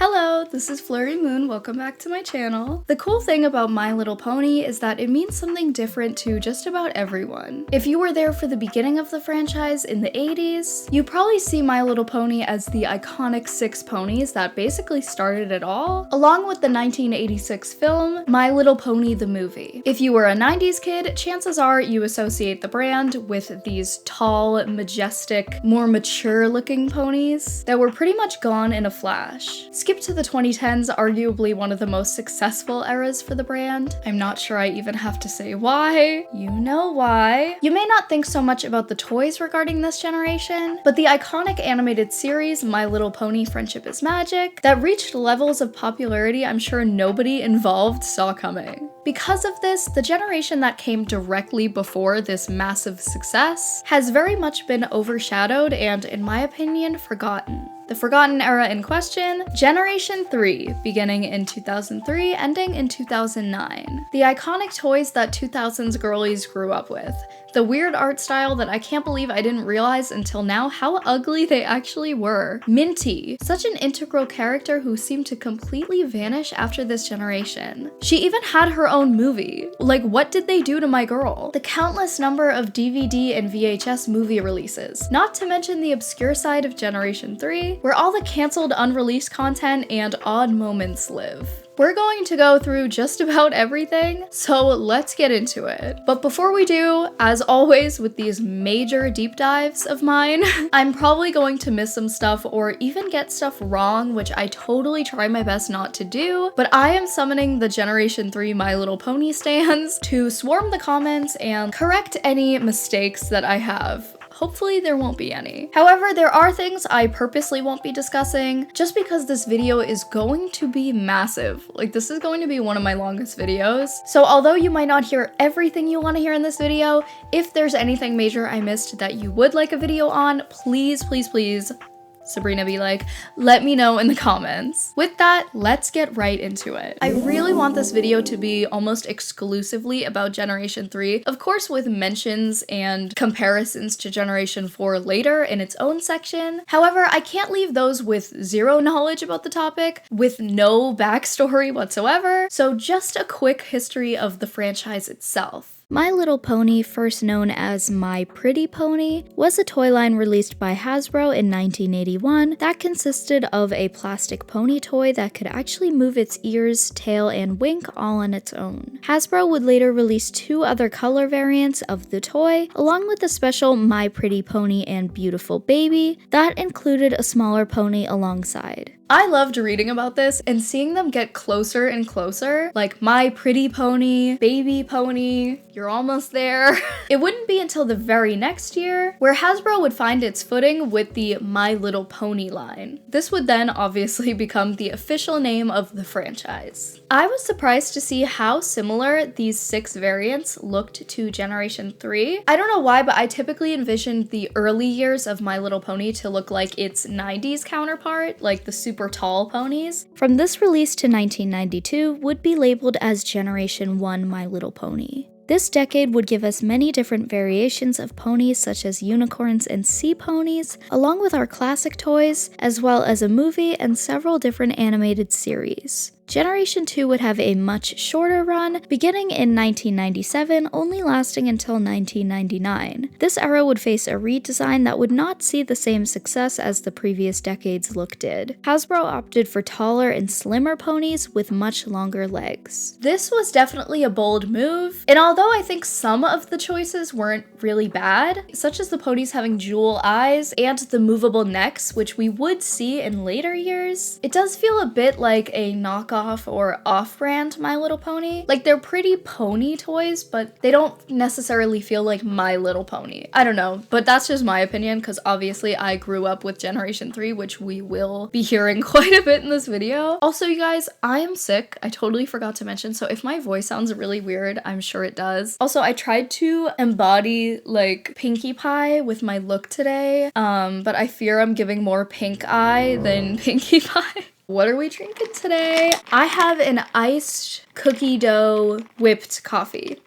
Hello, this is Flurry Moon, welcome back to my channel. The cool thing about My Little Pony is that it means something different to just about everyone. If you were there for the beginning of the franchise in the 80s, you probably see My Little Pony as the iconic 6 ponies that basically started it all, along with the 1986 film, My Little Pony the movie. If you were a 90s kid, chances are you associate the brand with these tall, majestic, more mature looking ponies that were pretty much gone in a flash. Skip to the 2010s, arguably one of the most successful eras for the brand. I'm not sure I even have to say why. You know why. You may not think so much about the toys regarding this generation, but the iconic animated series My Little Pony Friendship is Magic that reached levels of popularity I'm sure nobody involved saw coming. Because of this, the generation that came directly before this massive success has very much been overshadowed and, in my opinion, forgotten. The forgotten era in question, Generation 3, beginning in 2003, ending in 2009. The iconic toys that 2000s girlies grew up with. The weird art style that I can't believe I didn't realize until now how ugly they actually were. Minty, such an integral character who seemed to completely vanish after this generation. She even had her own movie. Like, what did they do to my girl? The countless number of DVD and VHS movie releases, not to mention the obscure side of Generation 3, where all the cancelled unreleased content and odd moments live. We're going to go through just about everything, so let's get into it. But before we do, as always with these major deep dives of mine, I'm probably going to miss some stuff or even get stuff wrong, which I totally try my best not to do, but I am summoning the Generation 3 My Little Pony stans to swarm the comments and correct any mistakes that I have. Hopefully there won't be any. However, there are things I purposely won't be discussing just because this video is going to be massive. Like, this is going to be one of my longest videos. So although you might not hear everything you want to hear in this video, if there's anything major I missed that you would like a video on, please, please, please, Sabrina be like, let me know in the comments. With that, let's get right into it. I really want this video to be almost exclusively about Generation 3, of course with mentions and comparisons to Generation 4 later in its own section. However, I can't leave those with zero knowledge about the topic, with no backstory whatsoever, so just a quick history of the franchise itself. My Little Pony, first known as My Pretty Pony, was a toy line released by Hasbro in 1981 that consisted of a plastic pony toy that could actually move its ears, tail, and wink all on its own. Hasbro would later release 2 other color variants of the toy, along with a special My Pretty Pony and Beautiful Baby that included a smaller pony alongside. I loved reading about this and seeing them get closer and closer, like My Pretty Pony, Baby Pony, you're almost there. It wouldn't be until the very next year where Hasbro would find its footing with the My Little Pony line. This would then obviously become the official name of the franchise. I was surprised to see how similar these 6 variants looked to Generation 3. I don't know why, but I typically envisioned the early years of My Little Pony to look like its 90s counterpart, like the super tall ponies. From this release to 1992 would be labeled as Generation 1 My Little Pony. This decade would give us many different variations of ponies such as unicorns and sea ponies, along with our classic toys, as well as a movie and several different animated series. Generation 2 would have a much shorter run, beginning in 1997, only lasting until 1999. This era would face a redesign that would not see the same success as the previous decade's look did. Hasbro opted for taller and slimmer ponies with much longer legs. This was definitely a bold move, and although I think some of the choices weren't really bad, such as the ponies having jewel eyes and the movable necks, which we would see in later years, it does feel a bit like a knockoff or off-brand My Little Pony. Like, they're pretty pony toys, but they don't necessarily feel like My Little Pony. I don't know, but that's just my opinion because obviously I grew up with Generation 3, which we will be hearing quite a bit in this video. Also, you guys, I am sick. I totally forgot to mention, so if my voice sounds really weird, I'm sure it does. Also, I tried to embody like Pinkie Pie with my look today, but I fear I'm giving more pink eye than Pinkie Pie. What are we drinking today? I have an iced cookie dough whipped coffee.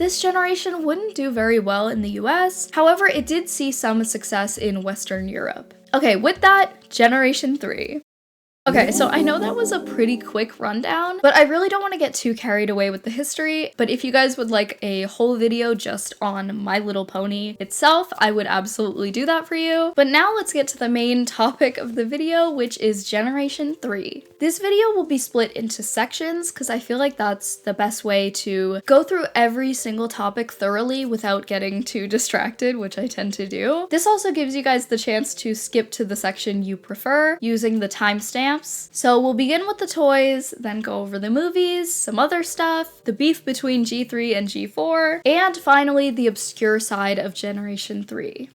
This generation wouldn't do very well in the US, however, it did see some success in Western Europe. Okay, with that, Generation 3. Okay, so I know that was a pretty quick rundown, but I really don't want to get too carried away with the history, but if you guys would like a whole video just on My Little Pony itself, I would absolutely do that for you. But now let's get to the main topic of the video, which is Generation 3. This video will be split into sections because I feel like that's the best way to go through every single topic thoroughly without getting too distracted, which I tend to do. This also gives you guys the chance to skip to the section you prefer using the timestamp. So we'll begin with the toys, then go over the movies, some other stuff, the beef between G3 and G4, and finally the obscure side of Generation 3.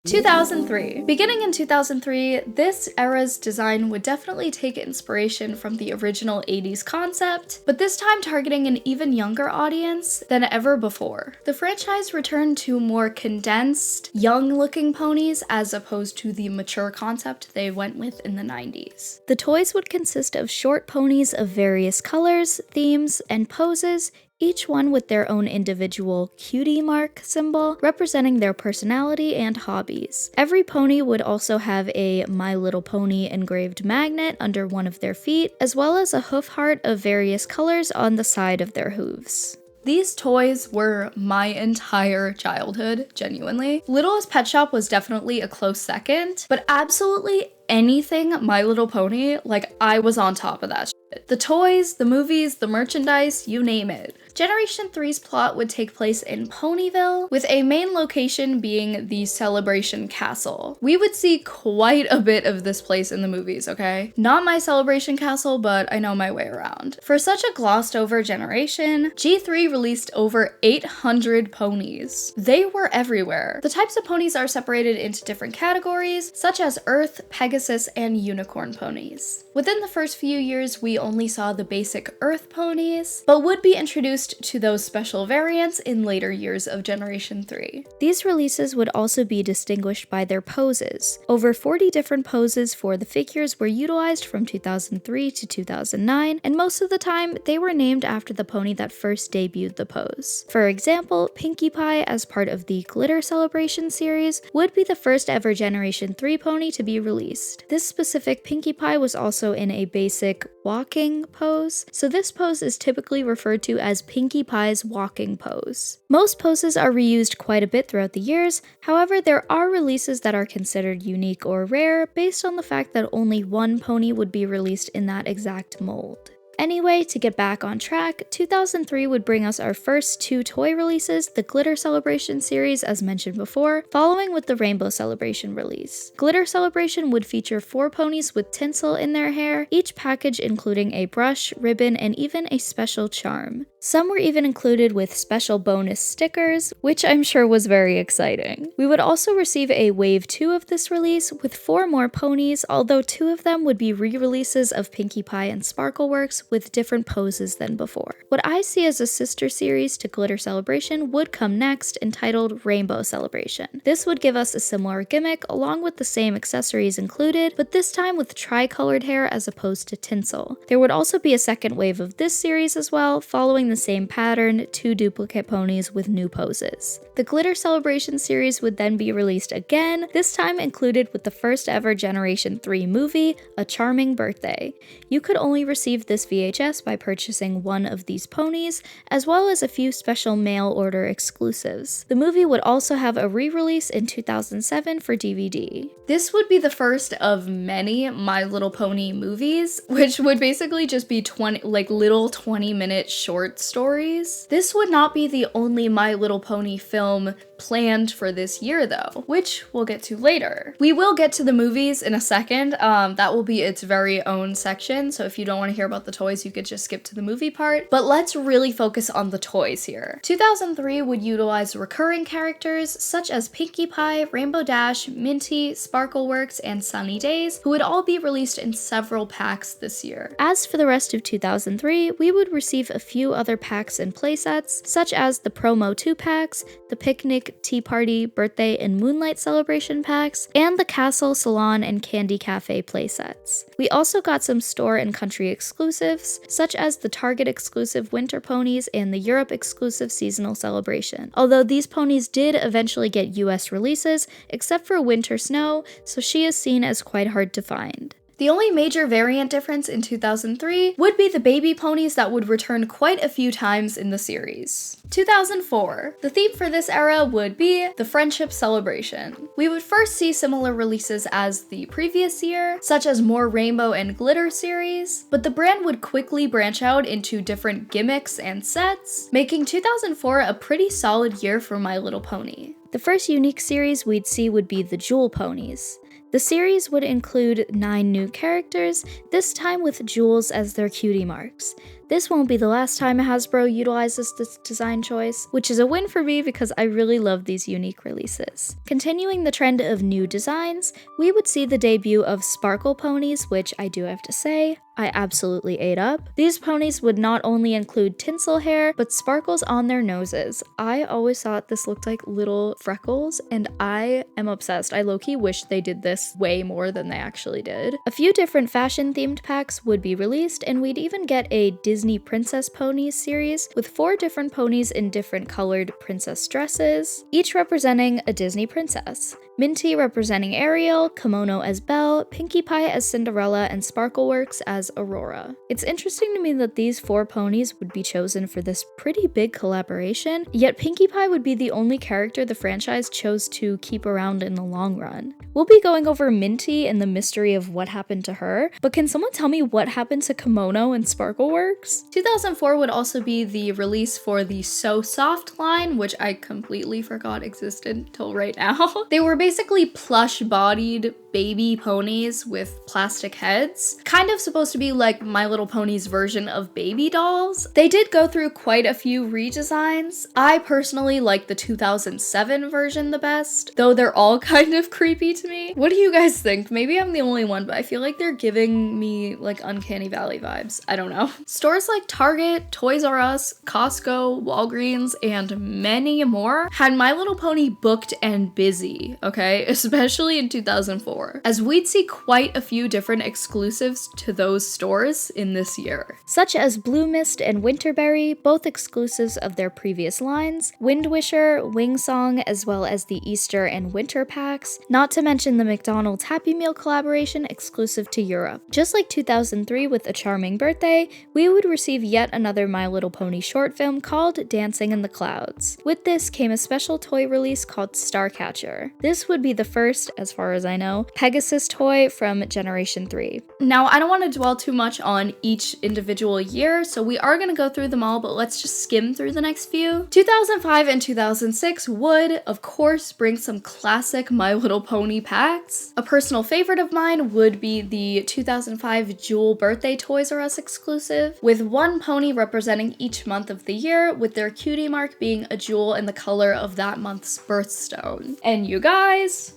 2003. Beginning in 2003, this era's design would definitely take inspiration from the original 80s concept, but this time targeting an even younger audience than ever before. The franchise returned to more condensed, young-looking ponies as opposed to the mature concept they went with in the 90s. The toys would consist of short ponies of various colors, themes, and poses, each one with their own individual cutie mark symbol representing their personality and hobbies. Every pony would also have a My Little Pony engraved magnet under one of their feet, as well as a hoof heart of various colors on the side of their hooves. These toys were my entire childhood, genuinely. Littlest Pet Shop was definitely a close second, but absolutely anything My Little Pony, like, I was on top of that shit. The toys, the movies, the merchandise, you name it. Generation 3's plot would take place in Ponyville, with a main location being the Celebration Castle. We would see quite a bit of this place in the movies, okay? Not my Celebration Castle, but I know my way around. For such a glossed over generation, G3 released over 800 ponies. They were everywhere. The types of ponies are separated into different categories, such as Earth, Pegasus, and Unicorn ponies. Within the first few years, we only saw the basic Earth ponies, but would be introduced to those special variants in later years of Generation 3. These releases would also be distinguished by their poses. Over 40 different poses for the figures were utilized from 2003 to 2009, and most of the time, they were named after the pony that first debuted the pose. For example, Pinkie Pie, as part of the Glitter Celebration series, would be the first ever Generation 3 pony to be released. This specific Pinkie Pie was also in a basic walking pose, so this pose is typically referred to as Pinkie Pie's walking pose. Most poses are reused quite a bit throughout the years, however there are releases that are considered unique or rare based on the fact that only one pony would be released in that exact mold. Anyway, to get back on track, 2003 would bring us our first two toy releases, the Glitter Celebration series as mentioned before, following with the Rainbow Celebration release. Glitter Celebration would feature 4 ponies with tinsel in their hair, each package including a brush, ribbon, and even a special charm. Some were even included with special bonus stickers, which I'm sure was very exciting. We would also receive a Wave 2 of this release with 4 more ponies, although 2 of them would be re-releases of Pinkie Pie and Sparkleworks with different poses than before. What I see as a sister series to Glitter Celebration would come next, entitled Rainbow Celebration. This would give us a similar gimmick along with the same accessories included, but this time with tri-colored hair as opposed to tinsel. There would also be a second wave of this series as well, following the same pattern, 2 duplicate ponies with new poses. The Glitter Celebration series would then be released again, this time included with the first ever Generation 3 movie, A Charming Birthday. You could only receive this VHS by purchasing one of these ponies, as well as a few special mail order exclusives. The movie would also have a re-release in 2007 for DVD. This would be the first of many My Little Pony movies, which would basically just be little 20-minute short stories. This would not be the only My Little Pony film planned for this year though, which we'll get to later. We will get to the movies in a second. That will be its very own section, so if you don't want to hear about the toys, you could just skip to the movie part. But let's really focus on the toys here. 2003 would utilize recurring characters such as Pinkie Pie, Rainbow Dash, Minty, Sparkleworks, and Sunny Days, who would all be released in several packs this year. As for the rest of 2003, we would receive a few other packs and playsets, such as the Promo 2 packs, the Picnic like Tea Party, Birthday, and Moonlight Celebration packs, and the Castle, Salon, and Candy Cafe playsets. We also got some store and country exclusives, such as the Target exclusive Winter Ponies and the Europe exclusive Seasonal Celebration. Although these ponies did eventually get US releases, except for Winter Snow, so she is seen as quite hard to find. The only major variant difference in 2003 would be the baby ponies that would return quite a few times in the series. 2004. The theme for this era would be the Friendship Celebration. We would first see similar releases as the previous year, such as more Rainbow and Glitter series, but the brand would quickly branch out into different gimmicks and sets, making 2004 a pretty solid year for My Little Pony. The first unique series we'd see would be the Jewel Ponies. The series would include 9 new characters, this time with jewels as their cutie marks. This won't be the last time Hasbro utilizes this design choice, which is a win for me because I really love these unique releases. Continuing the trend of new designs, we would see the debut of Sparkle Ponies, which I do have to say, I absolutely ate up. These ponies would not only include tinsel hair, but sparkles on their noses. I always thought this looked like little freckles, and I am obsessed. I low-key wish they did this way more than they actually did. A few different fashion-themed packs would be released, and we'd even get a Disney Princess Ponies series with 4 different ponies in different colored princess dresses, each representing a Disney princess. Minty representing Ariel, Kimono as Belle, Pinkie Pie as Cinderella, and Sparkleworks as Aurora. It's interesting to me that these 4 ponies would be chosen for this pretty big collaboration, yet Pinkie Pie would be the only character the franchise chose to keep around in the long run. We'll be going over Minty and the mystery of what happened to her, but can someone tell me what happened to Kimono and Sparkleworks? 2004 would also be the release for the So Soft line, which I completely forgot existed until right now. They were basically plush-bodied baby ponies with plastic heads. Kind of supposed to be like My Little Pony's version of baby dolls. They did go through quite a few redesigns. I personally like the 2007 version the best, though they're all kind of creepy to me. What do you guys think? Maybe I'm the only one, but I feel like they're giving me like Uncanny Valley vibes. I don't know. Stores like Target, Toys R Us, Costco, Walgreens, and many more had My Little Pony booked and busy, okay? Especially in 2004. As we'd see quite a few different exclusives to those stores in this year. Such as Blue Mist and Winterberry, both exclusives of their previous lines, Windwisher, Wing Song, as well as the Easter and Winter packs, not to mention the McDonald's Happy Meal collaboration exclusive to Europe. Just like 2003 with A Charming Birthday, we would receive yet another My Little Pony short film called Dancing in the Clouds. With this came a special toy release called Starcatcher. This would be the first, as far as I know, Pegasus toy from Generation 3. Now, I don't want to dwell too much on each individual year, so we are going to go through them all, but let's just skim through the next few. 2005 and 2006 would, of course, bring some classic My Little Pony packs. A personal favorite of mine would be the 2005 Jewel Birthday Toys R Us exclusive, with 1 pony representing each month of the year, with their cutie mark being a jewel in the color of that month's birthstone. And you guys,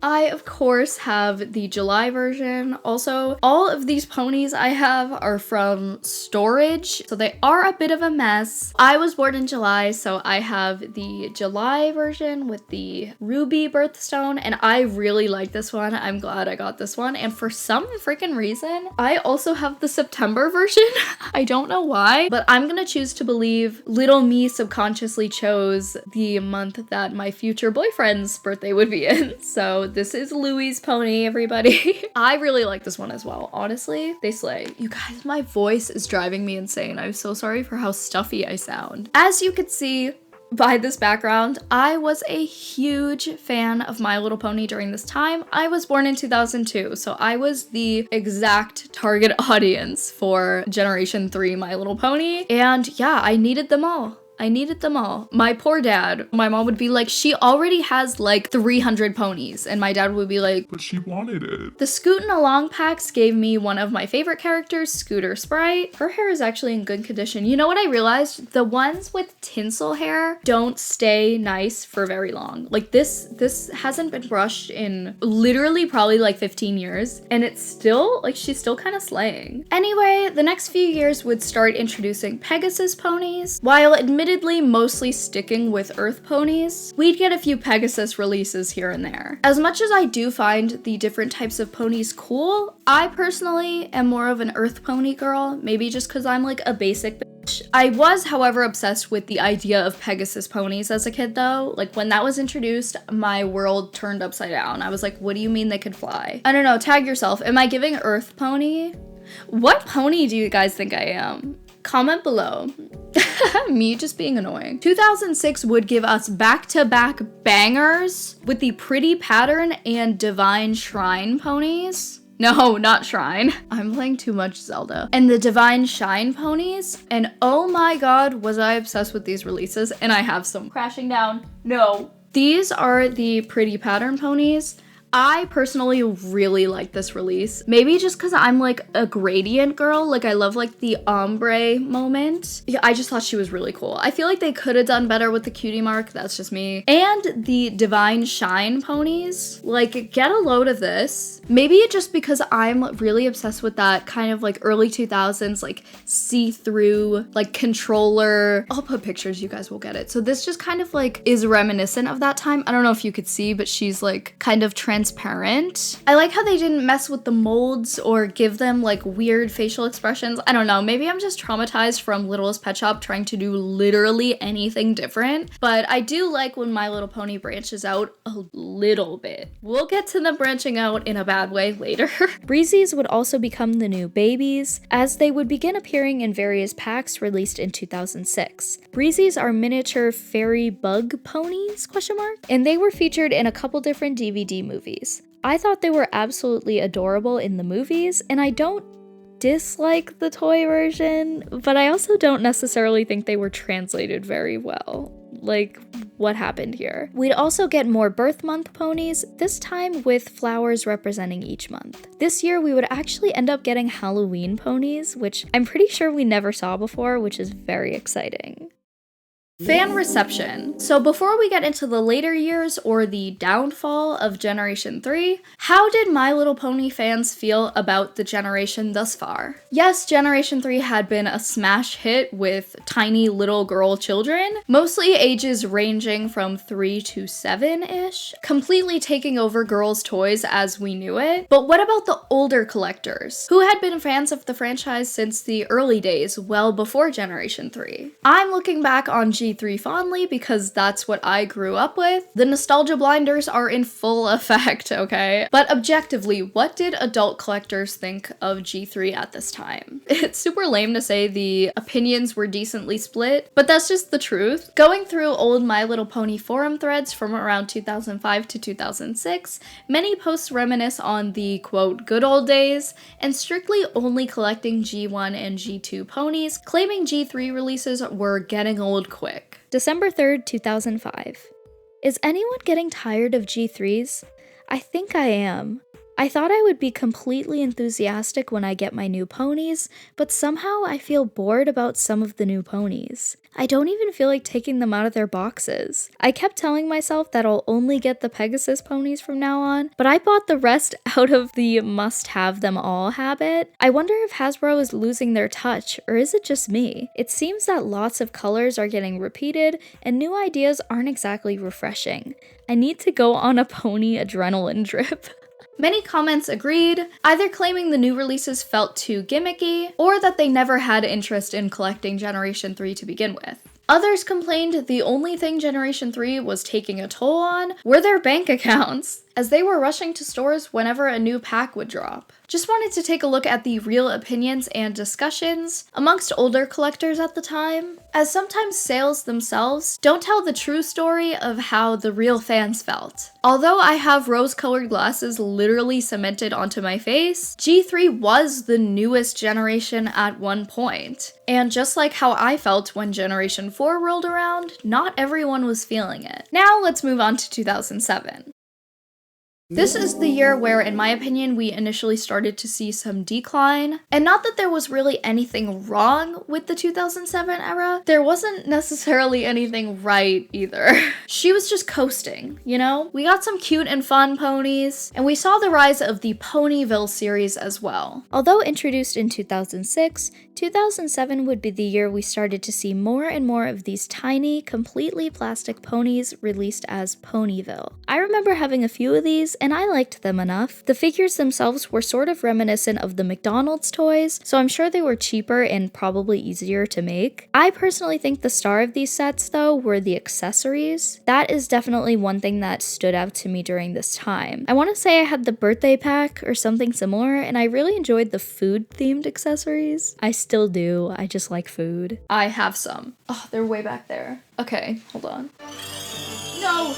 I, of course, have the July version. Also, all of these ponies I have are from storage, so they are a bit of a mess. I was born in July, so I have the July version with the ruby birthstone, and I really like this one. I'm glad I got this one, and for some freaking reason, I also have the September version. I don't know why, but I'm gonna choose to believe little me subconsciously chose the month that my future boyfriend's birthday would be in. So this is Louie's pony, everybody. I really like this one as well. Honestly, they slay. You guys, my voice is driving me insane. I'm so sorry for how stuffy I sound. As you could see by this background, I was a huge fan of My Little Pony during this time. I was born in 2002, so I was the exact target audience for Generation 3 My Little Pony. And yeah, I needed them all. My poor dad, my mom would be like, she already has like 300 ponies. And my dad would be like, but she wanted it. The Scootin' Along packs gave me one of my favorite characters, Scooter Sprite. Her hair is actually in good condition. You know what I realized? The ones with tinsel hair don't stay nice for very long. Like this hasn't been brushed in literally probably like 15 years. And it's still, like, she's still kind of slaying. Anyway, the next few years would start introducing Pegasus ponies. While admittedly admittedly mostly sticking with Earth ponies, we'd get a few Pegasus releases here and there. As much as I do find the different types of ponies cool, I personally am more of an Earth pony girl, maybe just because I'm like a basic bitch. I was, however, obsessed with the idea of Pegasus ponies as a kid though. Like when that was introduced, my world turned upside down. I was like, what do you mean they could fly? I don't know, tag yourself. Am I giving Earth pony? What pony do you guys think I am? Comment below. Me just being annoying. 2006 would give us back-to-back bangers with the Pretty Pattern and Divine Shrine ponies. No, not Shrine. I'm playing too much Zelda. And the Divine Shine ponies. And oh my god, was I obsessed with these releases. And I have some crashing down. No. These are the Pretty Pattern ponies. I personally really like this release. Maybe just because I'm like a gradient girl. Like I love like the ombre moment. Yeah, I just thought she was really cool. I feel like they could have done better with the cutie mark. That's just me. And the Divine Shine ponies. Like get a load of this. Maybe it's just because I'm really obsessed with that kind of like early 2000s like see-through like controller. I'll put pictures, you guys will get it. So this just kind of like is reminiscent of that time. I don't know if you could see, but she's like kind of transparent. I like how they didn't mess with the molds or give them like weird facial expressions. I don't know, maybe I'm just traumatized from Littlest Pet Shop trying to do literally anything different, but I do like when My Little Pony branches out a little bit. We'll get to them branching out in a bad way later. Breezies would also become the new babies, as they would begin appearing in various packs released in 2006. Breezies are miniature fairy bug ponies, ? And they were featured in a couple different DVD movies. I thought they were absolutely adorable in the movies, and I don't dislike the toy version, but I also don't necessarily think they were translated very well. Like, what happened here? We'd also get more birth month ponies, this time with flowers representing each month. This year, we would actually end up getting Halloween ponies, which I'm pretty sure we never saw before, which is very exciting. Fan reception. So before we get into the later years or the downfall of Generation 3, how did My Little Pony fans feel about the generation thus far? Yes, Generation 3 had been a smash hit with tiny little girl children, mostly ages ranging from 3 to 7-ish, completely taking over girls' toys as we knew it. But what about the older collectors, who had been fans of the franchise since the early days, well before Generation 3? I'm looking back on G3 fondly because that's what I grew up with. The nostalgia blinders are in full effect, okay? But objectively, what did adult collectors think of G3 at this time? It's super lame to say the opinions were decently split, but that's just the truth. Going through old My Little Pony forum threads from around 2005 to 2006, many posts reminisce on the quote good old days and strictly only collecting G1 and G2 ponies, claiming G3 releases were getting old quick. December 3rd, 2005. Is anyone getting tired of G3s? I think I am. I thought I would be completely enthusiastic when I get my new ponies, but somehow I feel bored about some of the new ponies. I don't even feel like taking them out of their boxes. I kept telling myself that I'll only get the Pegasus ponies from now on, but I bought the rest out of the must-have them all habit. I wonder if Hasbro is losing their touch, or is it just me? It seems that lots of colors are getting repeated, and new ideas aren't exactly refreshing. I need to go on a pony adrenaline drip. Many comments agreed, either claiming the new releases felt too gimmicky, or that they never had interest in collecting Generation 3 to begin with. Others complained the only thing Generation 3 was taking a toll on were their bank accounts, as they were rushing to stores whenever a new pack would drop. Just wanted to take a look at the real opinions and discussions amongst older collectors at the time, as sometimes sales themselves don't tell the true story of how the real fans felt. Although I have rose-colored glasses literally cemented onto my face, G3 was the newest generation at one point. And just like how I felt when Generation 4 rolled around, not everyone was feeling it. Now let's move on to 2007. This is the year where, in my opinion, we initially started to see some decline. And not that there was really anything wrong with the 2007 era, there wasn't necessarily anything right either. She was just coasting, you know? We got some cute and fun ponies, and we saw the rise of the Ponyville series as well. Although introduced in 2006, 2007 would be the year we started to see more and more of these tiny, completely plastic ponies released as Ponyville. I remember having a few of these, and I liked them enough. The figures themselves were sort of reminiscent of the McDonald's toys, so I'm sure they were cheaper and probably easier to make. I personally think the star of these sets, though, were the accessories. That is definitely one thing that stood out to me during this time. I want to say I had the birthday pack or something similar, and I really enjoyed the food-themed accessories. I still do, I just like food. I have some. Oh, they're way back there. Okay, hold on. No!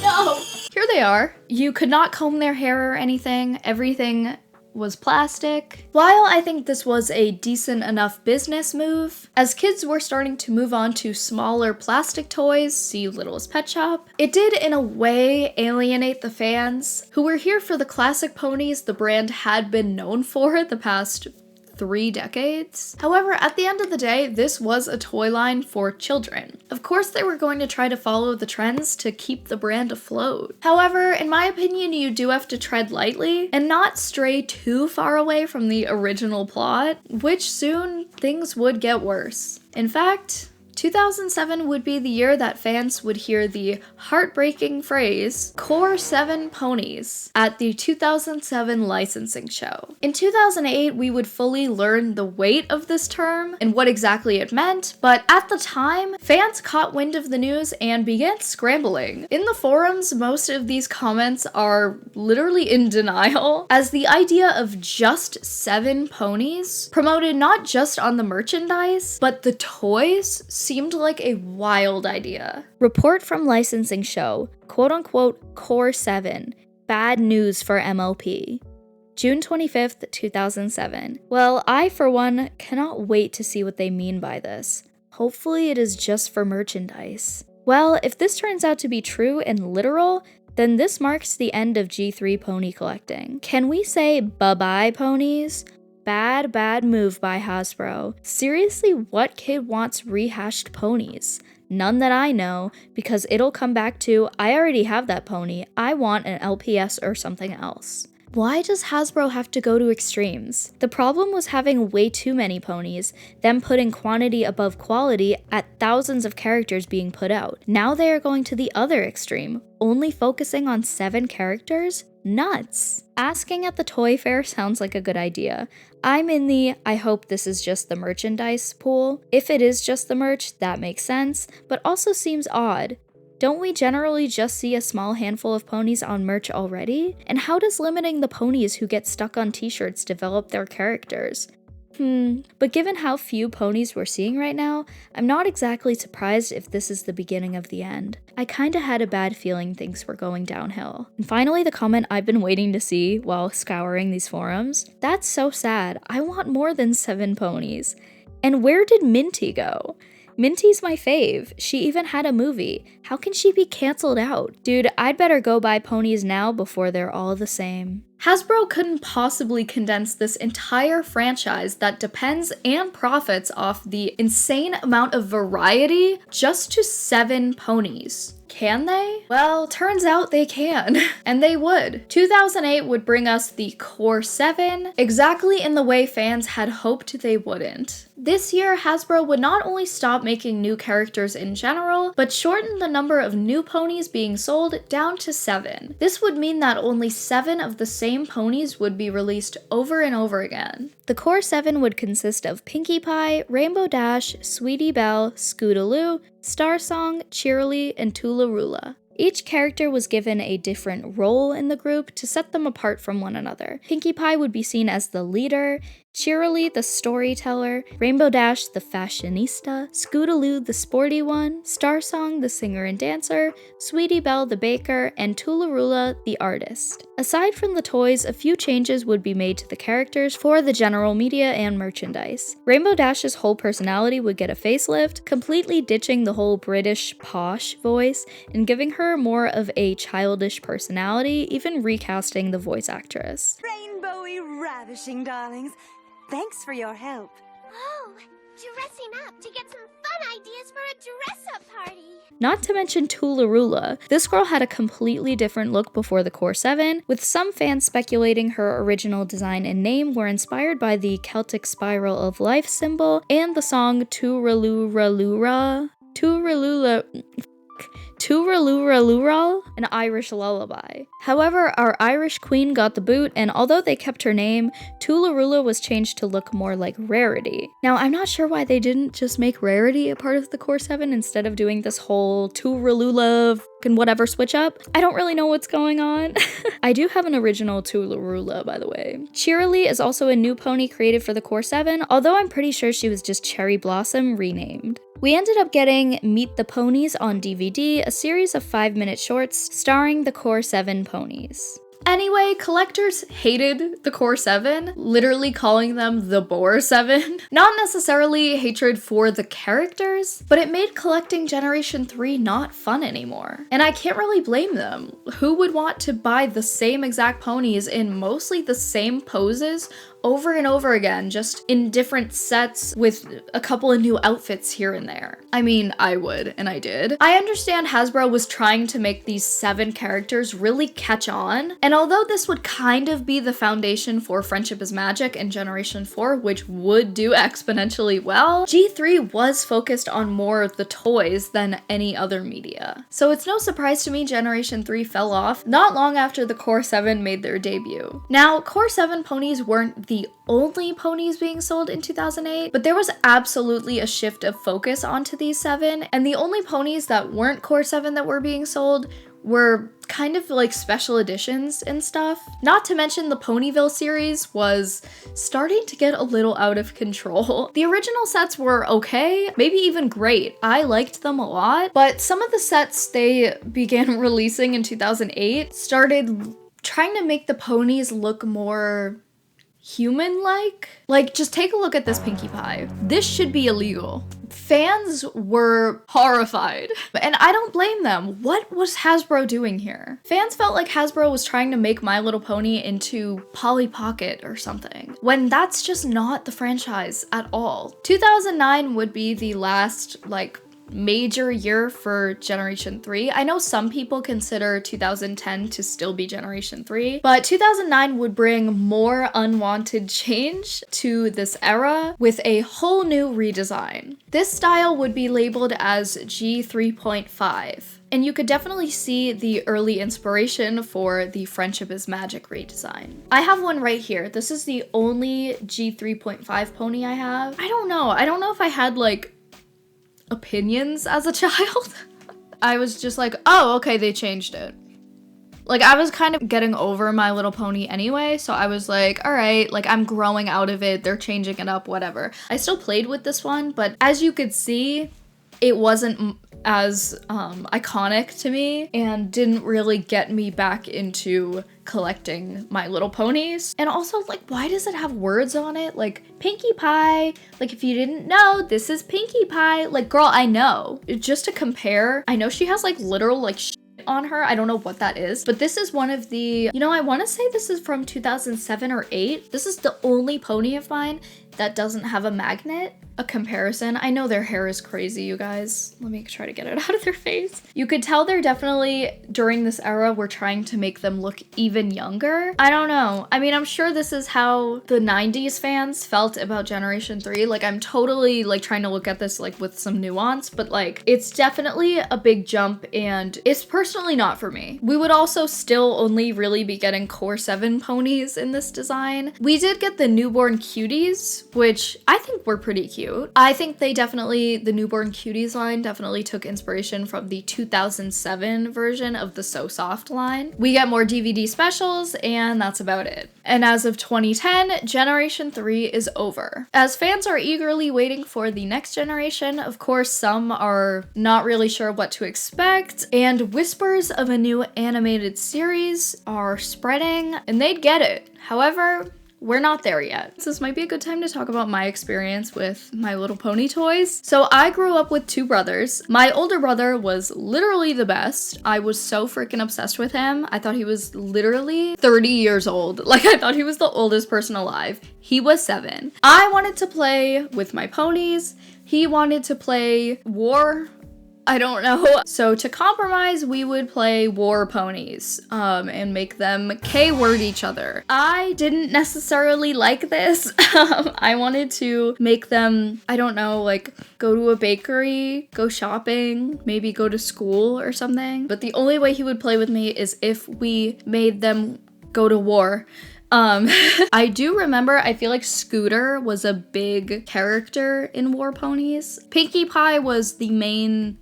No! Here they are. You could not comb their hair or anything. Everything was plastic. While I think this was a decent enough business move, as kids were starting to move on to smaller plastic toys, see Littlest Pet Shop, it did in a way alienate the fans who were here for the classic ponies the brand had been known for the past 3 decades. However, at the end of the day, this was a toy line for children. Of course, they were going to try to follow the trends to keep the brand afloat. However, in my opinion, you do have to tread lightly and not stray too far away from the original plot, which soon things would get worse. In fact, 2007 would be the year that fans would hear the heartbreaking phrase, Core 7 Ponies, at the 2007 licensing show. In 2008, we would fully learn the weight of this term and what exactly it meant, but at the time, fans caught wind of the news and began scrambling. In the forums, most of these comments are literally in denial, as the idea of just 7 ponies, promoted not just on the merchandise, but the toys, seemed like a wild idea. Report from licensing show, quote-unquote Core 7, bad news for MLP. June 25th, 2007. Well, I, for one, cannot wait to see what they mean by this. Hopefully it is just for merchandise. Well, if this turns out to be true and literal, then this marks the end of G3 pony collecting. Can we say bye-bye, ponies? Bad move by Hasbro. Seriously, what kid wants rehashed ponies? None that I know, because it'll come back to, I already have that pony, I want an LPS or something else. Why does Hasbro have to go to extremes? The problem was having way too many ponies, then putting quantity above quality at thousands of characters being put out. Now they are going to the other extreme, only focusing on 7 characters? Nuts! Asking at the toy fair sounds like a good idea. I'm in the I hope this is just the merchandise pool. If it is just the merch, that makes sense, but also seems odd. Don't we generally just see a small handful of ponies on merch already? And how does limiting the ponies who get stuck on t-shirts develop their characters? But given how few ponies we're seeing right now, I'm not exactly surprised if this is the beginning of the end. I kinda had a bad feeling things were going downhill. And finally, the comment I've been waiting to see while scouring these forums. That's so sad. I want more than 7 ponies. And where did Minty go? Minty's my fave. She even had a movie. How can she be canceled out? Dude, I'd better go buy ponies now before they're all the same. Hasbro couldn't possibly condense this entire franchise that depends and profits off the insane amount of variety just to 7 ponies. Can they? Well, turns out they can. And they would. 2008 would bring us the Core 7, exactly in the way fans had hoped they wouldn't. This year, Hasbro would not only stop making new characters in general, but shorten the number of new ponies being sold down to 7. This would mean that only 7 of the same ponies would be released over and over again. The Core 7 would consist of Pinkie Pie, Rainbow Dash, Sweetie Belle, Scootaloo, Star Song, Cheerilee, and Toola-Roola. Each character was given a different role in the group to set them apart from one another. Pinkie Pie would be seen as the leader, Cheerilee the storyteller, Rainbow Dash the fashionista, Scootaloo the sporty one, Starsong the singer and dancer, Sweetie Belle the baker, and Toolaroola the artist. Aside from the toys, a few changes would be made to the characters for the general media and merchandise. Rainbow Dash's whole personality would get a facelift, completely ditching the whole British posh voice and giving her more of a childish personality, even recasting the voice actress. Rainbowy ravishing darlings, thanks for your help. Oh, dressing up to get some fun ideas for a dress-up party. Not to mention Toolaroola. This girl had a completely different look before the Core 7, with some fans speculating her original design and name were inspired by the Celtic Spiral of Life symbol and the song Tooralooraloora, an Irish lullaby. However, our Irish queen got the boot, and although they kept her name, Toolaroola was changed to look more like Rarity. Now, I'm not sure why they didn't just make Rarity a part of the Core 7 instead of doing this whole Toolaroola and whatever switch up. I don't really know what's going on. I do have an original Toolaroola, by the way. Cheerilee is also a new pony created for the Core 7, although I'm pretty sure she was just Cherry Blossom renamed. We ended up getting Meet the Ponies on DVD, a series of 5-minute shorts starring the Core 7 ponies. Anyway, collectors hated the Core 7, literally calling them the Bore 7. Not necessarily hatred for the characters, but it made collecting Generation 3 not fun anymore. And I can't really blame them. Who would want to buy the same exact ponies in mostly the same poses over and over again, just in different sets with a couple of new outfits here and there? I mean, I would, and I did. I understand Hasbro was trying to make these 7 characters really catch on, and although this would kind of be the foundation for Friendship is Magic and Generation 4, which would do exponentially well, G3 was focused on more of the toys than any other media. So it's no surprise to me Generation 3 fell off not long after the Core 7 made their debut. Now, Core 7 ponies weren't the only ponies being sold in 2008, but there was absolutely a shift of focus onto these 7, and the only ponies that weren't Core 7 that were being sold were kind of like special editions and stuff. Not to mention the Ponyville series was starting to get a little out of control. The original sets were okay, maybe even great. I liked them a lot, but some of the sets they began releasing in 2008 started trying to make the ponies look more human-like. Like, just take a look at this Pinkie Pie. This should be illegal. Fans were horrified, and I don't blame them. What was Hasbro doing here? Fans felt like Hasbro was trying to make My Little Pony into Polly Pocket or something, when that's just not the franchise at all. 2009 would be the last, major year for Generation 3. I know some people consider 2010 to still be Generation 3, but 2009 would bring more unwanted change to this era with a whole new redesign. This style would be labeled as G3.5. And you could definitely see the early inspiration for the Friendship is Magic redesign. I have one right here. This is the only G3.5 pony I have. I don't know if I had opinions as a child. I was just like, oh, okay, they changed it. I was kind of getting over My Little Pony anyway, so I was like, all right, I'm growing out of it, they're changing it up, whatever. I still played with this one, but as you could see, it wasn't as iconic to me and didn't really get me back into collecting My Little Ponies. And also, why does it have words on it? Pinkie Pie. If you didn't know, this is Pinkie Pie. Girl, I know. Just to compare, I know she has literal shit on her. I don't know what that is, but this is one of the, I want to say this is from 2007 or 8. This is the only pony of mine that doesn't have a magnet. A comparison. I know their hair is crazy, you guys. Let me try to get it out of their face. You could tell they're definitely, during this era, we're trying to make them look even younger. I don't know. I mean, I'm sure this is how the 90s fans felt about Generation 3. I'm totally, trying to look at this, with some nuance, but, it's definitely a big jump, and it's personally not for me. We would also still only really be getting Core 7 ponies in this design. We did get the newborn cuties, which I think were pretty cute. cute. I think they definitely, the Newborn Cuties line definitely took inspiration from the 2007 version of the So Soft line. We get more DVD specials, and that's about it. And as of 2010, Generation 3 is over. As fans are eagerly waiting for the next generation, of course, some are not really sure what to expect, and whispers of a new animated series are spreading, and they'd get it. However, we're not there yet. So this might be a good time to talk about my experience with My Little Pony toys. So I grew up with two brothers. My older brother was literally the best. I was so freaking obsessed with him. I thought he was literally 30 years old. Like, I thought he was the oldest person alive. He was 7. I wanted to play with my ponies. He wanted to play war. I don't know. So to compromise, we would play war ponies and make them K-word each other. I didn't necessarily like this. I wanted to make them, I don't know, like go to a bakery, go shopping, maybe go to school or something. But the only way he would play with me is if we made them go to war. I do remember, I feel like Scooter was a big character in War Ponies. Pinkie Pie was the main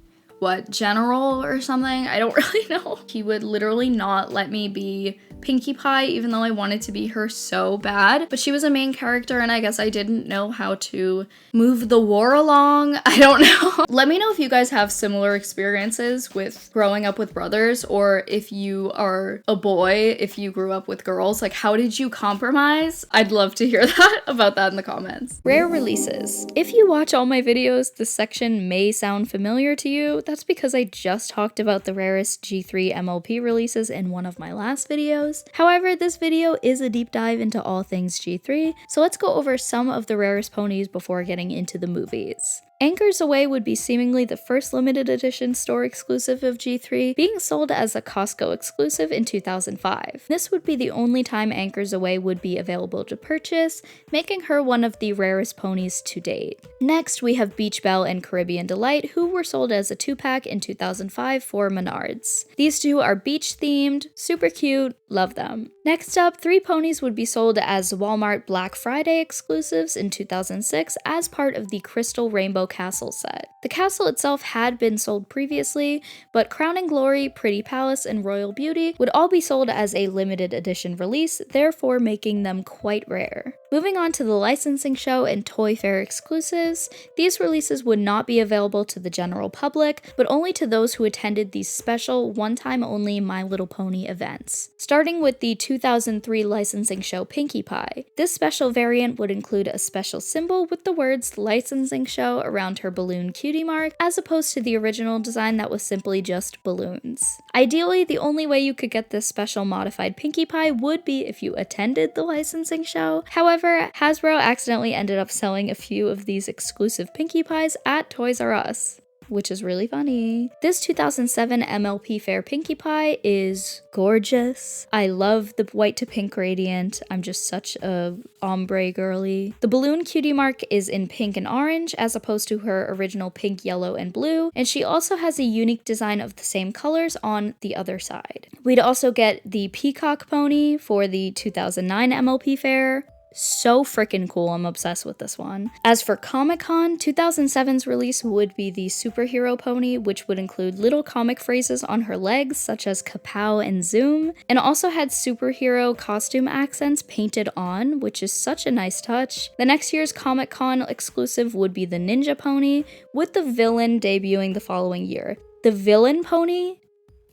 general or something? I don't really know. He would literally not let me be Pinkie Pie, even though I wanted to be her so bad. But she was a main character, and I guess I didn't know how to move the war along. I don't know. Let me know if you guys have similar experiences with growing up with brothers, or if you are a boy, if you grew up with girls. Like, how did you compromise? I'd love to hear about that in the comments. Rare releases. If you watch all my videos, this section may sound familiar to you. That's because I just talked about the rarest G3 MLP releases in one of my last videos. However, this video is a deep dive into all things G3, so let's go over some of the rarest ponies before getting into the movies. Anchors Away would be seemingly the first limited edition store exclusive of G3, being sold as a Costco exclusive in 2005. This would be the only time Anchors Away would be available to purchase, making her one of the rarest ponies to date. Next, we have Beach Belle and Caribbean Delight, who were sold as a 2-pack in 2005 for Menards. These two are beach themed, super cute, love them. Next up, 3 ponies would be sold as Walmart Black Friday exclusives in 2006 as part of the Crystal Rainbow Castle set. The castle itself had been sold previously, but Crown and Glory, Pretty Palace, and Royal Beauty would all be sold as a limited edition release, therefore making them quite rare. Moving on to the licensing show and Toy Fair exclusives, these releases would not be available to the general public, but only to those who attended these special, one-time only My Little Pony events. Starting with the 2003 licensing show Pinkie Pie. This special variant would include a special symbol with the words licensing show around her balloon cutie mark, as opposed to the original design that was simply just balloons. Ideally, the only way you could get this special modified Pinkie Pie would be if you attended the licensing show. However, Hasbro accidentally ended up selling a few of these exclusive Pinkie Pies at Toys R Us, which is really funny. This 2007 MLP Fair Pinkie Pie is gorgeous. I love the white to pink gradient. I'm just such a ombre girly. The balloon cutie mark is in pink and orange as opposed to her original pink, yellow, and blue, and she also has a unique design of the same colors on the other side. We'd also get the peacock pony for the 2009 MLP Fair. So freaking cool, I'm obsessed with this one. As for Comic-Con, 2007's release would be the superhero pony, which would include little comic phrases on her legs, such as kapow and zoom, and also had superhero costume accents painted on, which is such a nice touch. The next year's Comic-Con exclusive would be the Ninja Pony, with the villain debuting the following year. The villain pony